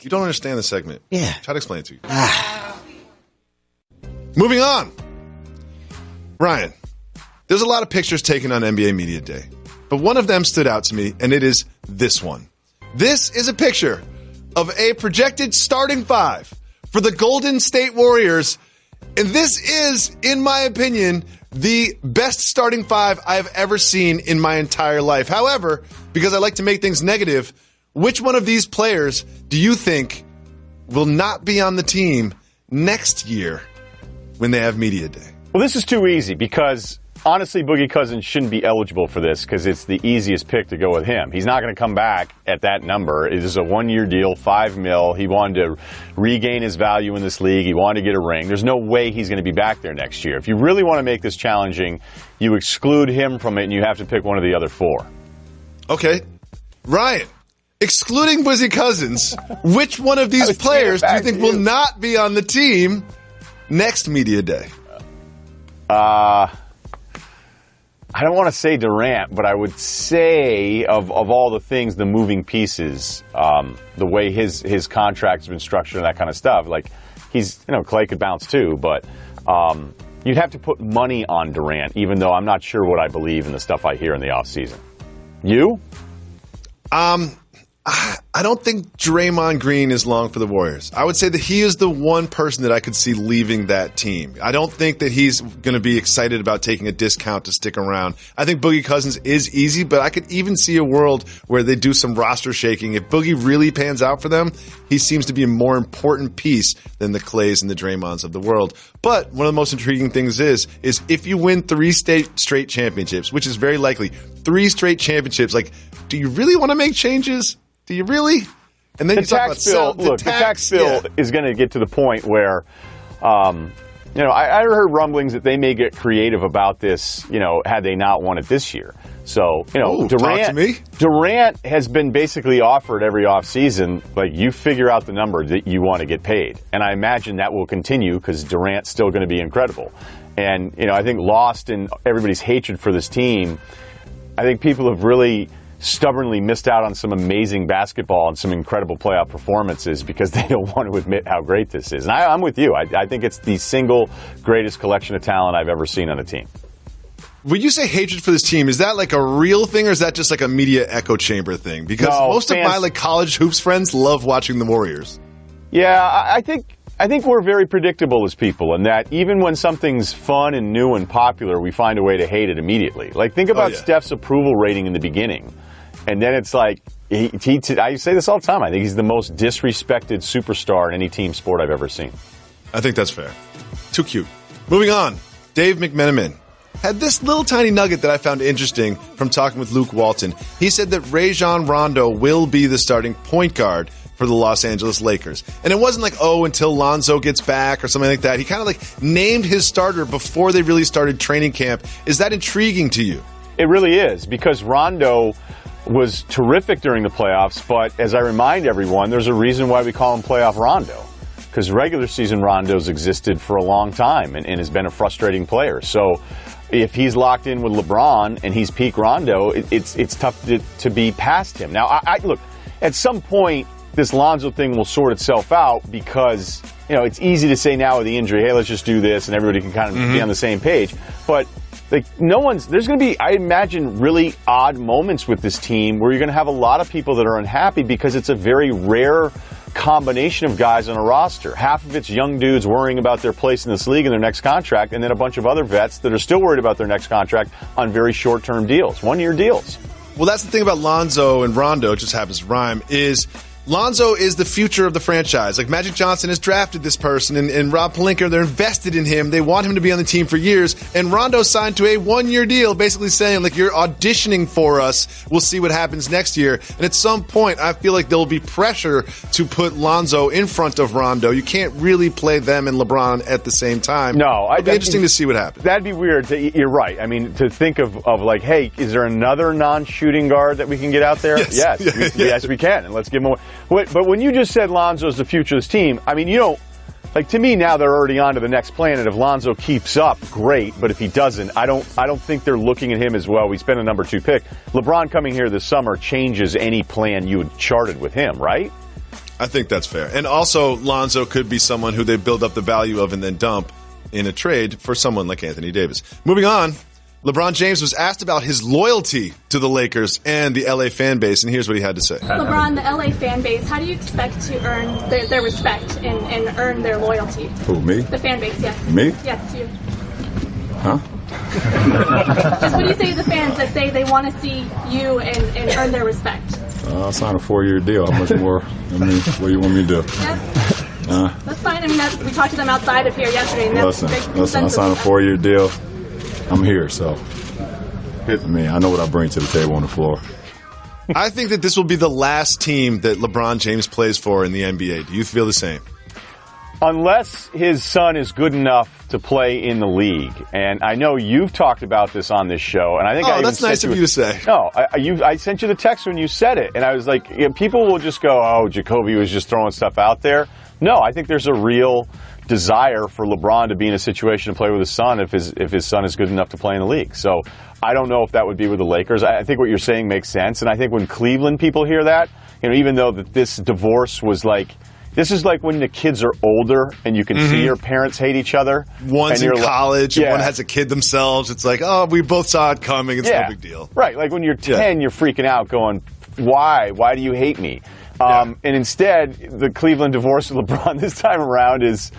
You don't understand the segment. Yeah. Try to explain it to you. Moving on. Ryan, there's a lot of pictures taken on NBA Media Day, but one of them stood out to me, and it is this one. This is a picture of a projected starting 5 for the Golden State Warriors, and this is, in my opinion, the best starting 5 I've ever seen in my entire life. However, because I like to make things negative, which one of these players do you think will not be on the team next year when they have Media Day? Well, this is too easy because, honestly, Boogie Cousins shouldn't be eligible for this because it's the easiest pick to go with him. He's not going to come back at that number. It is a one-year deal, $5 million. He wanted to regain his value in this league. He wanted to get a ring. There's no way he's going to be back there next year. If you really want to make this challenging, you exclude him from it and you have to pick one of the other 4. Okay. Ryan. excluding Boozy Cousins, which one of these players do you think will not be on the team next media day? I don't want to say Durant, but I would say of all the things, the moving pieces, the way his contract's been structured and that kind of stuff, like Clay could bounce too, but you'd have to put money on Durant, even though I'm not sure what I believe in the stuff I hear in the offseason. You? I don't think Draymond Green is long for the Warriors. I would say that he is the one person that I could see leaving that team. I don't think that he's going to be excited about taking a discount to stick around. I think Boogie Cousins is easy, but I could even see a world where they do some roster shaking. If Boogie really pans out for them, he seems to be a more important piece than the Clays and the Draymonds of the world. But one of the most intriguing things is if you win 3 straight championships, which is very likely, 3 straight championships, like, do you really want to make changes? Do you really? And then the tax bill. The tax bill is going to get to the point where, I heard rumblings that they may get creative about this. Had they not won it this year. So Durant has been basically offered every offseason, like, you figure out the number that you want to get paid, and I imagine that will continue because Durant's still going to be incredible. And I think lost in everybody's hatred for this team, I think people have really stubbornly missed out on some amazing basketball and some incredible playoff performances because they don't want to admit how great this is. And I'm with you. I think it's the single greatest collection of talent I've ever seen on a team. When you say hatred for this team, is that like a real thing or is that just like a media echo chamber thing? Because most of my college hoops friends love watching the Warriors. Yeah, I think we're very predictable as people in that even when something's fun and new and popular, we find a way to hate it immediately. Like, think about Steph's approval rating in the beginning. And then it's like, I say this all the time, I think he's the most disrespected superstar in any team sport I've ever seen. I think that's fair. Too cute. Moving on, Dave McMenamin had this little tiny nugget that I found interesting from talking with Luke Walton. He said that Rajon Rondo will be the starting point guard for the Los Angeles Lakers. And it wasn't like, until Lonzo gets back or something like that. He kind of like named his starter before they really started training camp. Is that intriguing to you? It really is, because Rondo was terrific during the playoffs, but as I remind everyone, there's a reason why we call him Playoff Rondo, because regular season Rondo's existed for a long time and has been a frustrating player. So if he's locked in with LeBron and he's peak Rondo, it's tough to be past him. Now, I look, at some point, this Lonzo thing will sort itself out because, it's easy to say now with the injury, hey, let's just do this, and everybody can kind of be on the same page. But there's going to be, I imagine, really odd moments with this team where you're going to have a lot of people that are unhappy because it's a very rare combination of guys on a roster. Half of it's young dudes worrying about their place in this league and their next contract, and then a bunch of other vets that are still worried about their next contract on very short-term deals, 1-year deals. Well, that's the thing about Lonzo and Rondo, it just happens to rhyme, is Lonzo is the future of the franchise. Like, Magic Johnson has drafted this person, and Rob Pelinka, they're invested in him. They want him to be on the team for years. And Rondo signed to a 1-year deal, basically saying, like, you're auditioning for us. We'll see what happens next year. And at some point, I feel like there will be pressure to put Lonzo in front of Rondo. You can't really play them and LeBron at the same time. No. It'll be interesting to see what happens. That'd be weird. You're right. I mean, to think of like, hey, is there another non-shooting guard that we can get out there? Yes. Yes, we can. And let's give him more. But when you just said Lonzo's the future of this team, I mean, to me now they're already on to the next plan, and if Lonzo keeps up, great. But if he doesn't, I don't think they're looking at him as well. We spent a number 2 pick. LeBron coming here this summer changes any plan you had charted with him, right? I think that's fair. And also, Lonzo could be someone who they build up the value of and then dump in a trade for someone like Anthony Davis. Moving on. LeBron James was asked about his loyalty to the Lakers and the LA fan base, and here's what he had to say. LeBron, the LA fan base, how do you expect to earn their respect and earn their loyalty? Who, me? The fan base, yes. Me? Yes, you. Huh? Just what do you say to the fans that say they want to see you and earn their respect? I'll sign a 4-year deal. How much more? What do you want me to do? Yep. That's fine. I mean, we talked to them outside of here yesterday. And listen, I signed a 4-year deal. I'm here, so hit me. I know what I bring to the table on the floor. I think that this will be the last team that LeBron James plays for in the NBA. Do you feel the same? unless his son is good enough to play in the league, and I know you've talked about this on this show, and I think that's nice of you to say. No, I sent you the text when you said it, and I was like, people will just go, "Oh, Jacoby was just throwing stuff out there." No, I think there's a real desire for LeBron to be in a situation to play with his son if his son is good enough to play in the league. So I don't know if that would be with the Lakers. I think what you're saying makes sense, and I think when Cleveland people hear that, even though that this divorce was like. This is like when the kids are older and you can see your parents hate each other. One's in college and one has a kid themselves. It's like, oh, we both saw it coming. It's no big deal. Right. Like when you're 10, you're freaking out going, why? Why do you hate me? And instead, the Cleveland divorce with LeBron this time around is,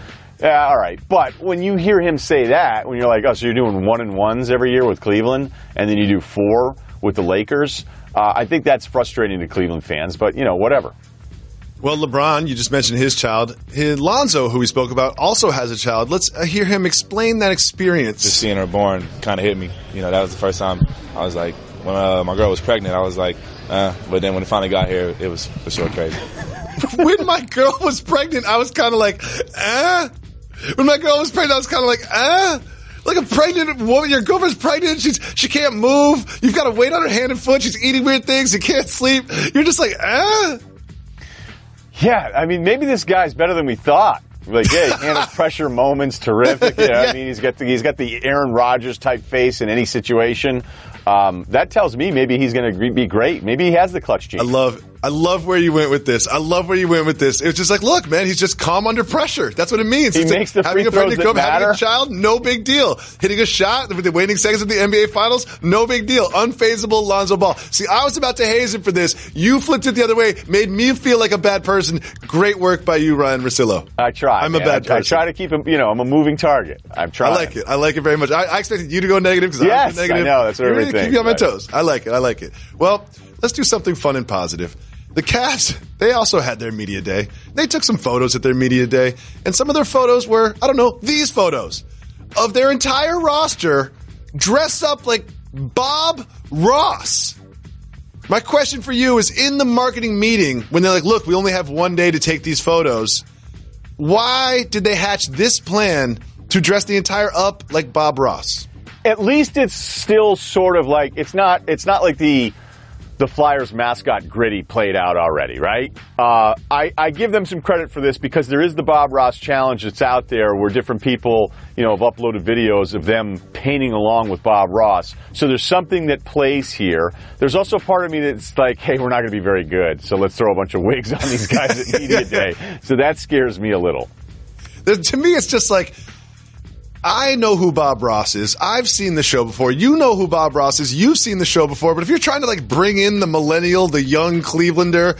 all right. But when you hear him say that, when you're like, oh, so you're doing 1-1s every year with Cleveland and then you do 4 with the Lakers, I think that's frustrating to Cleveland fans. But, whatever. Well, LeBron, you just mentioned his child. Lonzo, who we spoke about, also has a child. Let's hear him explain that experience. Just seeing her born kind of hit me. That was the first time I was like, when my girl was pregnant, I was like, but then when it finally got here, it was for sure crazy. When my girl was pregnant, I was kind of like, When my girl was pregnant, I was kind of like, Like a pregnant woman, your girlfriend's pregnant, she can't move. You've got to wait on her hand and foot. She's eating weird things. You can't sleep. You're just like, Yeah, I mean, maybe this guy's better than we thought. Like, yeah, he handles pressure moments, terrific. I mean, he's got the Aaron Rodgers type face in any situation. That tells me maybe he's going to be great. Maybe he has the clutch gene. I love where you went with this. It was just like, look, man, he's just calm under pressure. That's what it means. He makes the free throws that matter. Having a child, no big deal. Hitting a shot with the waning seconds of the NBA Finals, no big deal. Unfazable Lonzo Ball. See, I was about to haze him for this. You flipped it the other way, made me feel like a bad person. Great work by you, Ryan Russillo. I try. I'm a bad person. I try to keep him, I'm a moving target. I'm trying. I like it very much. I expected you to go negative because I was negative. I know. That's what everybody thinks. Keep me on my toes. I like it. Well, let's do something fun and positive. The Cavs, they also had their media day. They took some photos at their media day, and some of their photos were, these photos of their entire roster dressed up like Bob Ross. My question for you is, in the marketing meeting, when they're like, look, we only have one day to take these photos, why did they hatch this plan to dress the entire up like Bob Ross? At least it's still sort of like, it's not like the Flyers mascot Gritty played out already, right? I give them some credit for this because there is the Bob Ross challenge that's out there where different people, have uploaded videos of them painting along with Bob Ross. So there's something that plays here. There's also part of me that's like, hey, we're not going to be very good, so let's throw a bunch of wigs on these guys at media day. So that scares me a little. To me, it's just like, I know who Bob Ross is. I've seen the show before. You know who Bob Ross is. You've seen the show before. But if you're trying to bring in the millennial, the young Clevelander,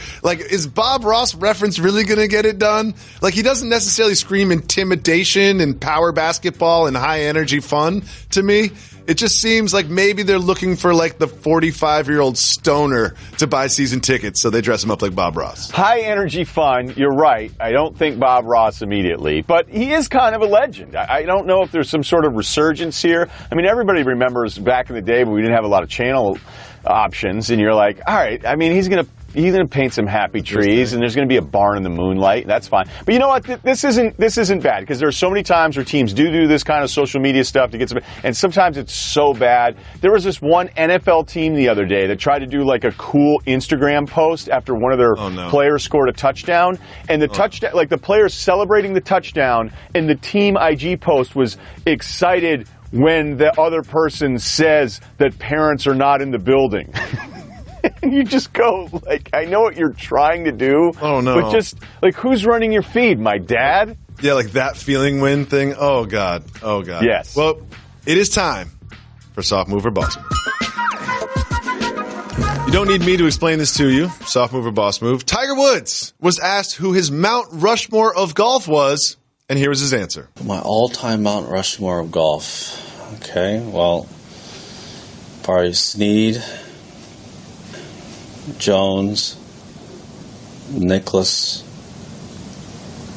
is Bob Ross reference really going to get it done? He doesn't necessarily scream intimidation and power basketball and high energy fun to me. It just seems like maybe they're looking for the 45-year-old stoner to buy season tickets, so they dress him up like Bob Ross. High energy fun, you're right. I don't think Bob Ross immediately, but he is kind of a legend. I don't know if there's some sort of resurgence here. I mean, everybody remembers back in the day when we didn't have a lot of channel options, and you're like, all right, I mean, he's going to paint some happy trees, and there's going to be a barn in the moonlight. That's fine. But you know what? This isn't bad, because there are so many times where teams do this kind of social media stuff to get some, and sometimes it's so bad. There was this one NFL team the other day that tried to do a cool Instagram post after one of their players scored a touchdown, and the touchdown, the players celebrating the touchdown, and the team IG post was excited when the other person says that parents are not in the building. And you just go, I know what you're trying to do. Oh, no. But just, who's running your feed? My dad? Yeah, that feeling win thing. Oh, God. Yes. Well, it is time for Soft Move or Boss Move. You don't need me to explain this to you. Soft Move or Boss Move. Tiger Woods was asked who his Mount Rushmore of golf was, and here was his answer. My all-time Mount Rushmore of golf. Okay, well, probably Snead, Jones, Nicklaus,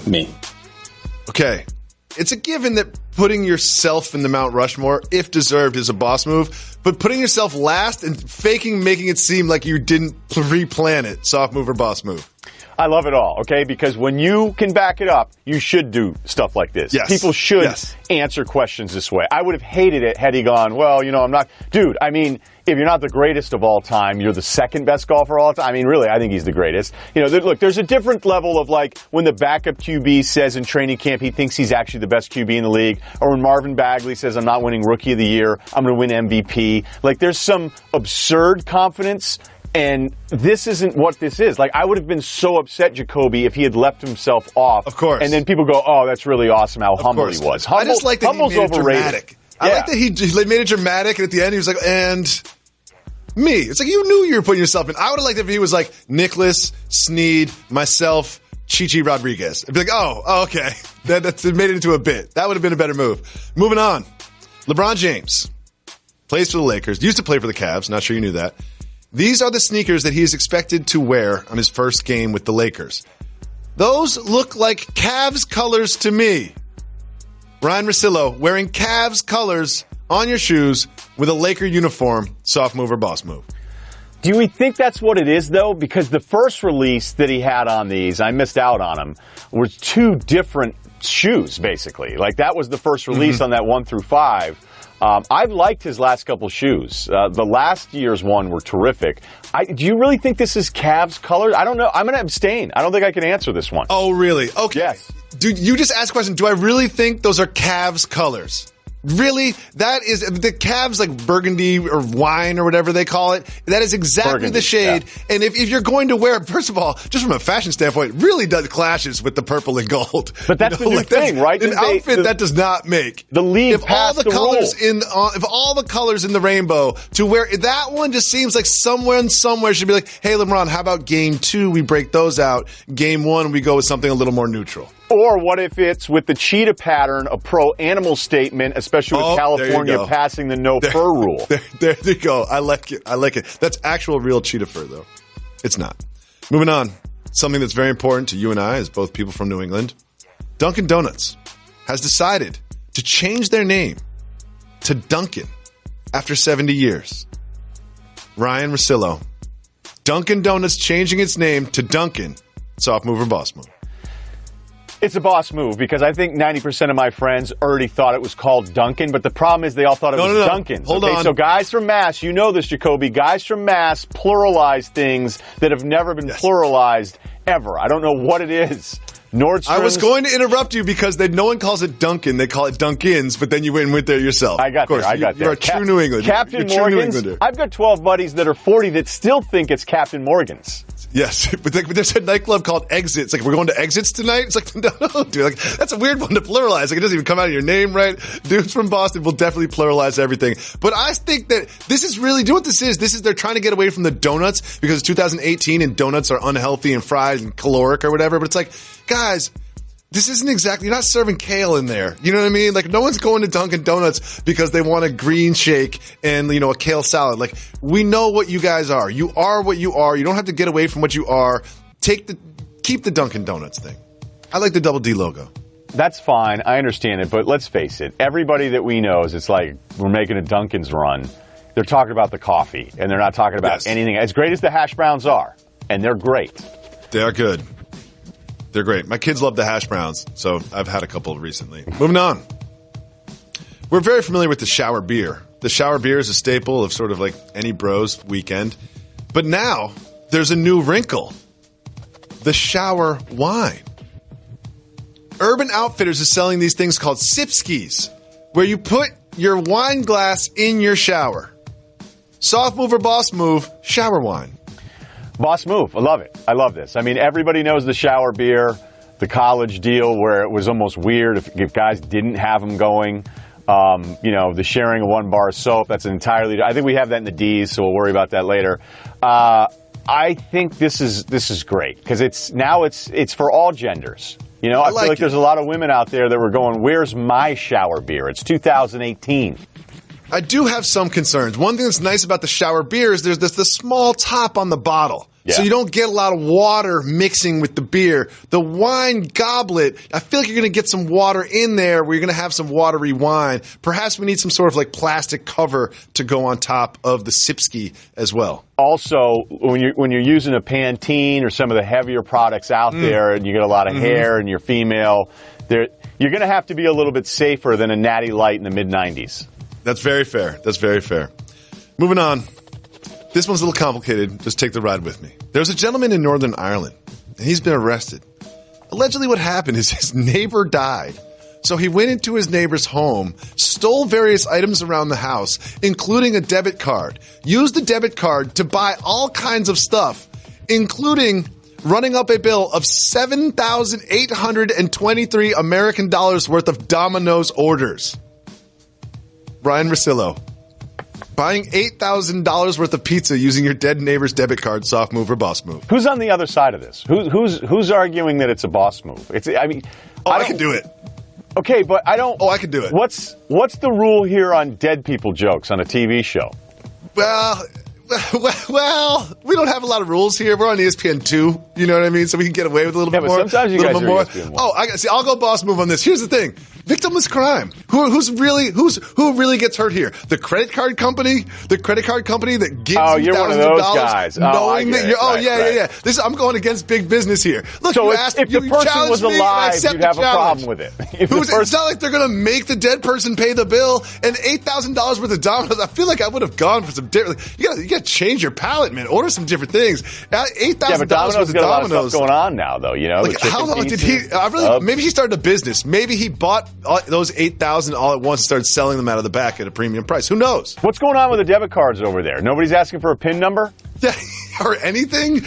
me. Okay. It's a given that putting yourself in the Mount Rushmore, if deserved, is a boss move. But putting yourself last and making it seem like you didn't pre-plan it, soft move or boss move? I love it all, okay? Because when you can back it up, you should do stuff like this. Yes. People should Yes. answer questions this way. I would have hated it had he gone, well, I'm not. Dude, I mean, if you're not the greatest of all time, you're the second best golfer of all time. I mean, really, I think he's the greatest. Look, there's a different level of like when the backup QB says in training camp he thinks he's actually the best QB in the league, or when Marvin Bagley says, I'm not winning Rookie of the Year, I'm going to win MVP. Like, there's some absurd confidence. And this isn't what this is. Like, I would have been so upset, Jacoby, if he had left himself off. Of course. And then people go, oh, that's really awesome how humble he was. I just like that he made it dramatic. I Yeah. like that he made it dramatic, and at the end he was like, and me. It's like, you knew you were putting yourself in. I would have liked it if he was like, Nicholas, Snead, myself, Chichi Rodriguez. I'd be like, oh, okay. That's made it into a bit. That would have been a better move. Moving on. LeBron James plays for the Lakers. Used to play for the Cavs. Not sure you knew that. These are the sneakers that he is expected to wear on his first game with the Lakers. Those look like Cavs colors to me. Ryan Russillo wearing Cavs colors on your shoes with a Laker uniform. Soft move or boss move? Do we think that's what it is, though? Because the first release that he had on these, I missed out on them, was two different shoes, basically. Like, that was the first release on that 1 through 5. I've liked his last couple shoes. The last year's one were terrific. Do you really think this is Cavs colors? I don't know. I'm going to abstain. I don't think I can answer this one. Oh, really? Okay. Yes. Dude, you just asked a question. Do I really think those are Cavs colors? Really? That is the Cavs, like burgundy or wine or whatever they call it. That is exactly Burgundy, the shade. yeah. And if you're going to wear, first of all, just from a fashion standpoint, it really does clashes with the purple and gold. But that's the new thing, right? An outfit that does not make. The league if all the passed colors rule. if all the colors in the rainbow to wear that one just seems like someone somewhere should be like, hey, LeBron, how about game 2 we break those out? Game 1 we go with something a little more neutral. Or what if it's with the cheetah pattern, a pro-animal statement, especially with California passing the no-fur rule? There you go. I like it. I like it. That's actual real cheetah fur, though. It's not. Moving on. Something that's very important to you and I as both people from New England. Dunkin' Donuts has decided to change their name to Dunkin' after 70 years. Ryan Russillo. Dunkin' Donuts changing its name to Dunkin'. Soft move or boss move? It's a boss move because I think 90% of my friends already thought it was called Dunkin', but the problem is they all thought it was Dunkin'. Hold on. So guys from Mass, you know this, Jacoby, guys from Mass pluralize things that have never been pluralized ever. I don't know what it is. Nordstrom's. I was going to interrupt you because no one calls it Dunkin', they call it Dunkin's, but then you went there yourself. I got there. You're a true New Englander. Captain Morgan's. I've got 12 buddies that are 40 that still think it's Captain Morgan's. Yes, but there's a nightclub called Exits. Like, we're going to Exits tonight? It's like, no, dude. Like, that's a weird one to pluralize. Like, it doesn't even come out of your name, right? Dudes from Boston will definitely pluralize everything. But I think that this is really, do you know what this is? This is, they're trying to get away from the donuts because it's 2018 and donuts are unhealthy and fried and caloric or whatever. But it's like, guys, this isn't exactly, you're not serving kale in there. You know what I mean? Like, no one's going to Dunkin' Donuts because they want a green shake and, a kale salad. Like, we know what you guys are. You are what you are. You don't have to get away from what you are. Keep the Dunkin' Donuts thing. I like the Double D logo. That's fine. I understand it. But let's face it. Everybody that we know is, it's like we're making a Dunkin's run. They're talking about the coffee and they're not talking about anything. As great as the hash browns are, and they're great. They are good. They're great. My kids love the hash browns, so I've had a couple recently. Moving on. We're very familiar with the shower beer. The shower beer is a staple of sort of like any bros weekend. But now there's a new wrinkle. The shower wine. Urban Outfitters is selling these things called sipskis, where you put your wine glass in your shower. Soft move or boss move, shower wine. Boss move. I love it. I love this. I mean, everybody knows the shower beer, the college deal where it was almost weird if guys didn't have them going. The sharing of 1 bar of soap, that's an entirely, I think we have that in the D's, so we'll worry about that later. I think this is great because it's for all genders. I feel like there's a lot of women out there that were going, where's my shower beer? It's 2018. I do have some concerns. One thing that's nice about the shower beer is there's this small top on the bottle. Yeah. So you don't get a lot of water mixing with the beer. The wine goblet, I feel like you're going to get some water in there where you're going to have some watery wine. Perhaps we need some sort of like plastic cover to go on top of the Sipsky as well. Also, when you're using a Pantene or some of the heavier products out there and you get a lot of hair and you're female, you're going to have to be a little bit safer than a Natty Light in the mid-90s. That's very fair. That's very fair. Moving on. This one's a little complicated. Just take the ride with me. There's a gentleman in Northern Ireland, and he's been arrested. Allegedly what happened is his neighbor died. So he went into his neighbor's home, stole various items around the house, including a debit card, used the debit card to buy all kinds of stuff, including running up a bill of $7,823 American dollars worth of Domino's orders. Ryan Russillo. Buying $8,000 worth of pizza using your dead neighbor's debit card, soft move or boss move? Who's on the other side of this? Who's arguing that it's a boss move? I can do it. Okay, but I don't. Oh, I can do it. What's the rule here on dead people jokes on a TV show? Well, we don't have a lot of rules here. We're on ESPN 2, you know what I mean? So we can get away with a little bit more. Sometimes you guys are ESPN 1. I'll go boss move on this. Here's the thing. Victimless crime. Who really gets hurt here? The credit card company that gives you you're one of thousands those of dollars guys. knowing that you're yeah. I'm going against big business here. Look, so if the person was alive, you'd have a problem with it. It's not like they're going to make the dead person pay the bill and $8,000 worth of Domino's. I feel like I would have gone for some different. You got to change your palate, man. Order some different things. $8,000 worth of Domino's. Got a lot of stuff going on now, though. You know, like, how long did he? Maybe he started a business. Maybe he bought those 8,000 all at once and started selling them out of the back at a premium price. Who knows? What's going on with the debit cards over there? Nobody's asking for a PIN number? Yeah, or anything?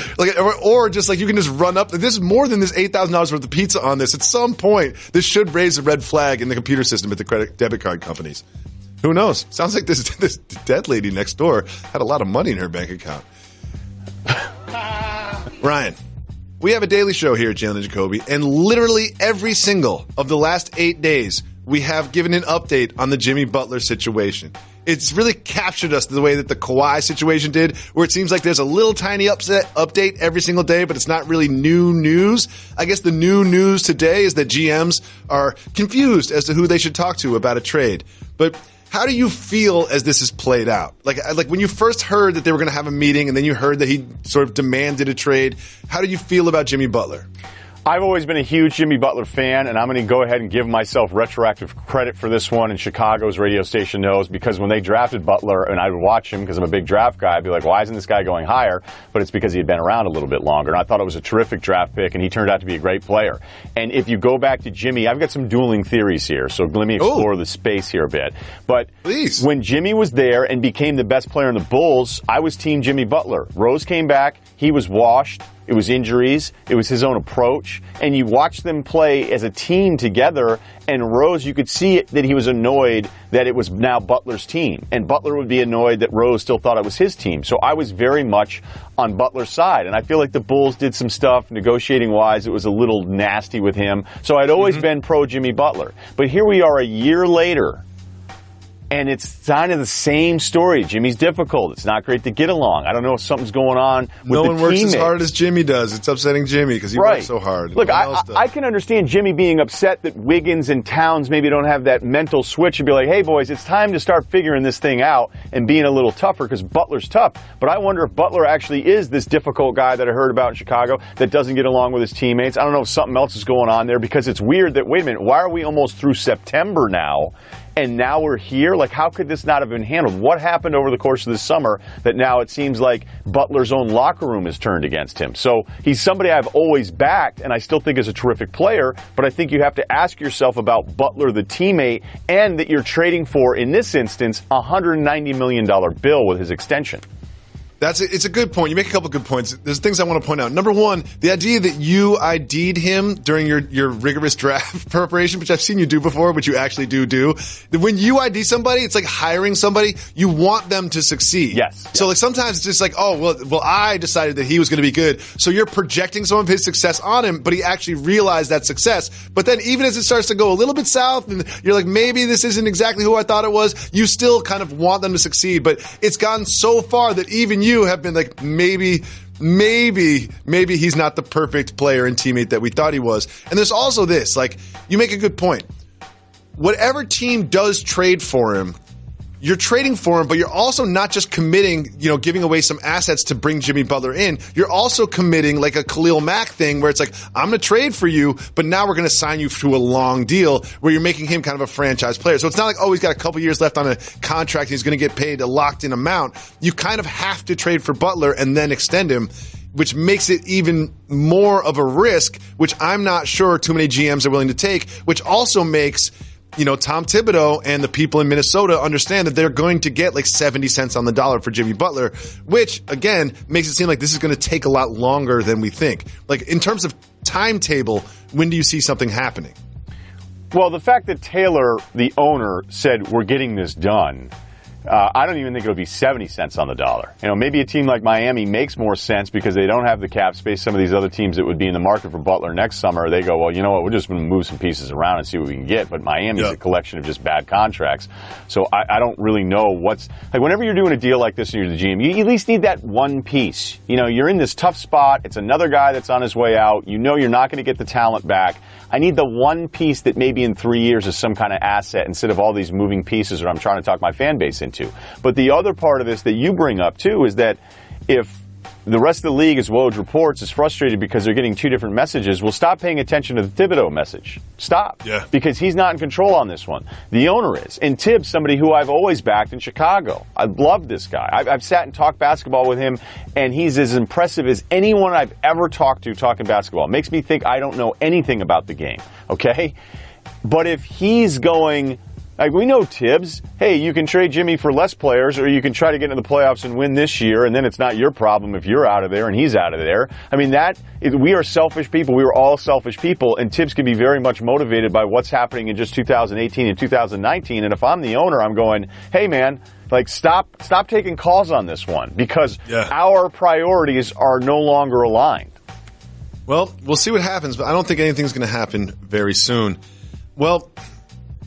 Or just like you can just run up. This is more than this $8,000 worth of pizza on this. At some point, this should raise a red flag in the computer system at the debit card companies. Who knows? Sounds like this dead lady next door had a lot of money in her bank account. Ryan, we have a daily show here at Jalen and Jacoby, and literally every single of the last 8 days, we have given an update on the Jimmy Butler situation. It's really captured us the way that the Kawhi situation did, where it seems like there's a little tiny update every single day, but it's not really new news. I guess the new news today is that GMs are confused as to who they should talk to about a trade. But how do you feel as this is played out? Like when you first heard that they were going to have a meeting and then you heard that he sort of demanded a trade, how do you feel about Jimmy Butler? I've always been a huge Jimmy Butler fan, and I'm going to go ahead and give myself retroactive credit for this one, and Chicago's radio station knows, because when they drafted Butler, and I would watch him because I'm a big draft guy, I'd be like, why isn't this guy going higher? But it's because he had been around a little bit longer, and I thought it was a terrific draft pick, and he turned out to be a great player. And if you go back to Jimmy, I've got some dueling theories here, so let me explore the space here a bit. But please, when Jimmy was there and became the best player in the Bulls, I was team Jimmy Butler. Rose came back, he was washed. It was injuries. It was his own approach. And you watch them play as a team together, and Rose, you could see that he was annoyed that it was now Butler's team. And Butler would be annoyed that Rose still thought it was his team. So I was very much on Butler's side. And I feel like the Bulls did some stuff, negotiating-wise. It was a little nasty with him. So I'd always been pro Jimmy Butler. But here we are a year later. And it's kind of the same story. Jimmy's difficult. It's not great to get along. I don't know if something's going on with the teammates. No one works as hard as Jimmy does. It's upsetting Jimmy because he works so hard. Look, I can understand Jimmy being upset that Wiggins and Towns maybe don't have that mental switch and be like, hey, boys, it's time to start figuring this thing out and being a little tougher because Butler's tough. But I wonder if Butler actually is this difficult guy that I heard about in Chicago that doesn't get along with his teammates. I don't know if something else is going on there because it's weird that, wait a minute, why are we almost through September now? And now we're here? Like, how could this not have been handled? What happened over the course of this summer that now it seems like Butler's own locker room is turned against him? So he's somebody I've always backed, and I still think is a terrific player, but I think you have to ask yourself about Butler, the teammate, and that you're trading for, in this instance, a $190 million bill with his extension. It's a good point. You make a couple good points. There's things I want to point out. Number one, the idea that you ID'd him during your rigorous draft preparation, which I've seen you do before, which you actually do. When you ID somebody, it's like hiring somebody. You want them to succeed. Yes. So like sometimes it's just like, oh, well, I decided that he was going to be good. So you're projecting some of his success on him, but he actually realized that success. But then even as it starts to go a little bit south and you're like, maybe this isn't exactly who I thought it was, you still kind of want them to succeed. But it's gotten so far that even you have been like, maybe he's not the perfect player and teammate that we thought he was. And there's also this, like, you make a good point. Whatever team does trade for him, you're trading for him, but you're also not just committing, giving away some assets to bring Jimmy Butler in. You're also committing like a Khalil Mack thing where it's like, I'm going to trade for you, but now we're going to sign you to a long deal where you're making him kind of a franchise player. So it's not like, oh, he's got a couple years left on a contract and he's going to get paid a locked in amount. You kind of have to trade for Butler and then extend him, which makes it even more of a risk, which I'm not sure too many GMs are willing to take, which also makes Tom Thibodeau and the people in Minnesota understand that they're going to get like 70 cents on the dollar for Jimmy Butler, which, again, makes it seem like this is going to take a lot longer than we think. Like, in terms of timetable, when do you see something happening? Well, the fact that Taylor, the owner, said we're getting this done, I don't even think it would be 70 cents on the dollar. Maybe a team like Miami makes more sense because they don't have the cap space. Some of these other teams that would be in the market for Butler next summer, they go, well, you know what, we're just going to move some pieces around and see what we can get. But Miami's a collection of just bad contracts. So I don't really know what's – like whenever you're doing a deal like this and you're the GM, you at least need that one piece. You're in this tough spot. It's another guy that's on his way out. You're not going to get the talent back. I need the one piece that maybe in 3 years is some kind of asset instead of all these moving pieces that I'm trying to talk my fan base into. But the other part of this that you bring up, too, is that if the rest of the league, as Woj reports, is frustrated because they're getting two different messages, well, stop paying attention to the Thibodeau message. Stop. Yeah. Because he's not in control on this one. The owner is. And Tibbs, somebody who I've always backed in Chicago. I love this guy. I've sat and talked basketball with him, and he's as impressive as anyone I've ever talked to talking basketball. Makes me think I don't know anything about the game. Okay? But if he's going... Like, we know Tibbs, hey, you can trade Jimmy for less players, or you can try to get into the playoffs and win this year, and then it's not your problem if you're out of there and he's out of there. I mean, we are selfish people. We are all selfish people, and Tibbs can be very much motivated by what's happening in just 2018 and 2019. And if I'm the owner, I'm going, hey, man, like, stop taking calls on this one because our priorities are no longer aligned. Well, we'll see what happens, but I don't think anything's going to happen very soon. Well,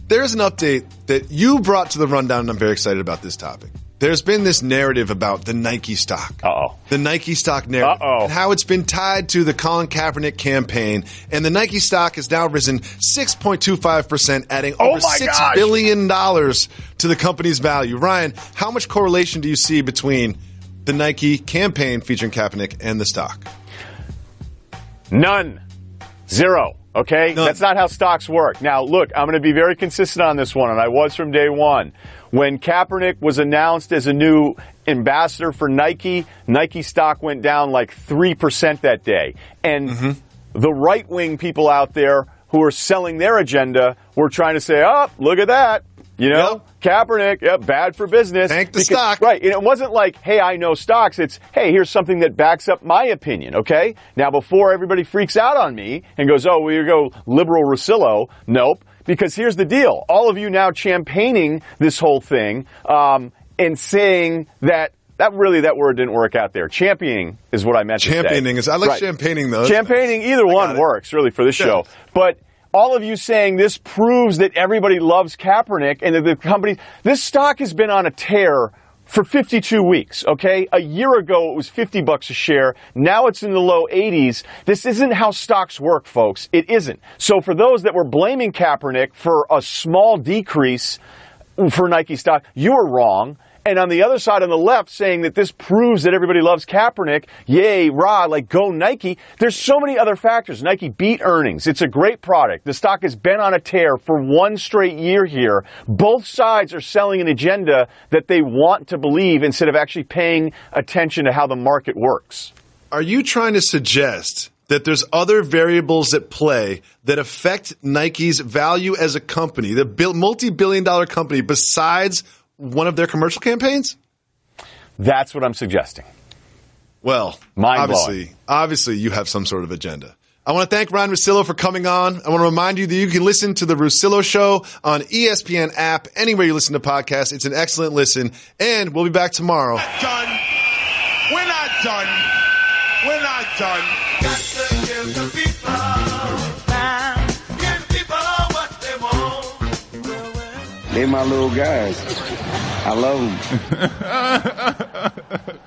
there's an update that you brought to the rundown, and I'm very excited about this topic. There's been this narrative about the Nike stock. Uh-oh. The Nike stock narrative. Uh-oh. And how it's been tied to the Colin Kaepernick campaign. And the Nike stock has now risen 6.25%, adding over $6 billion to the company's value. Ryan, how much correlation do you see between the Nike campaign featuring Kaepernick and the stock? None. Zero. Okay? None. That's not how stocks work. Now, look, I'm going to be very consistent on this one, and I was from day one. When Kaepernick was announced as a new ambassador for Nike, Nike stock went down like 3% that day. And the right-wing people out there who are selling their agenda were trying to say, oh, look at that. Kaepernick, bad for business. Tank the stock. Right. And it wasn't like, hey, I know stocks. It's, hey, here's something that backs up my opinion, okay? Now, before everybody freaks out on me and goes, oh, we go liberal Russillo. Nope. Because here's the deal. All of you now champagning this whole thing and saying that word didn't work out there. Championing is what I meant to say. Championing is, I like champagning though. Champagning, either one works really for this show. But all of you saying this proves that everybody loves Kaepernick and that the company, this stock has been on a tear for 52 weeks, okay? A year ago, it was $50 a share. Now it's in the low 80s. This isn't how stocks work, folks. It isn't. So for those that were blaming Kaepernick for a small decrease for Nike stock, you were wrong. And on the other side, on the left, saying that this proves that everybody loves Kaepernick, yay, rah, like go Nike. There's so many other factors. Nike beat earnings. It's a great product. The stock has been on a tear for one straight year here. Both sides are selling an agenda that they want to believe instead of actually paying attention to how the market works. Are you trying to suggest that there's other variables at play that affect Nike's value as a company, the multi-billion-dollar company, besides one of their commercial campaigns? That's what I'm suggesting. Well, Mind-blowing. obviously you have some sort of agenda. I want to thank Ryan Russillo for coming on. I want to remind you that you can listen to The Russillo Show on ESPN app, anywhere you listen to podcasts. It's an excellent listen, and we'll be back tomorrow. Done. We're not done. We're not done. Got to give the people time. Give people what they want. They my little guys. I love them.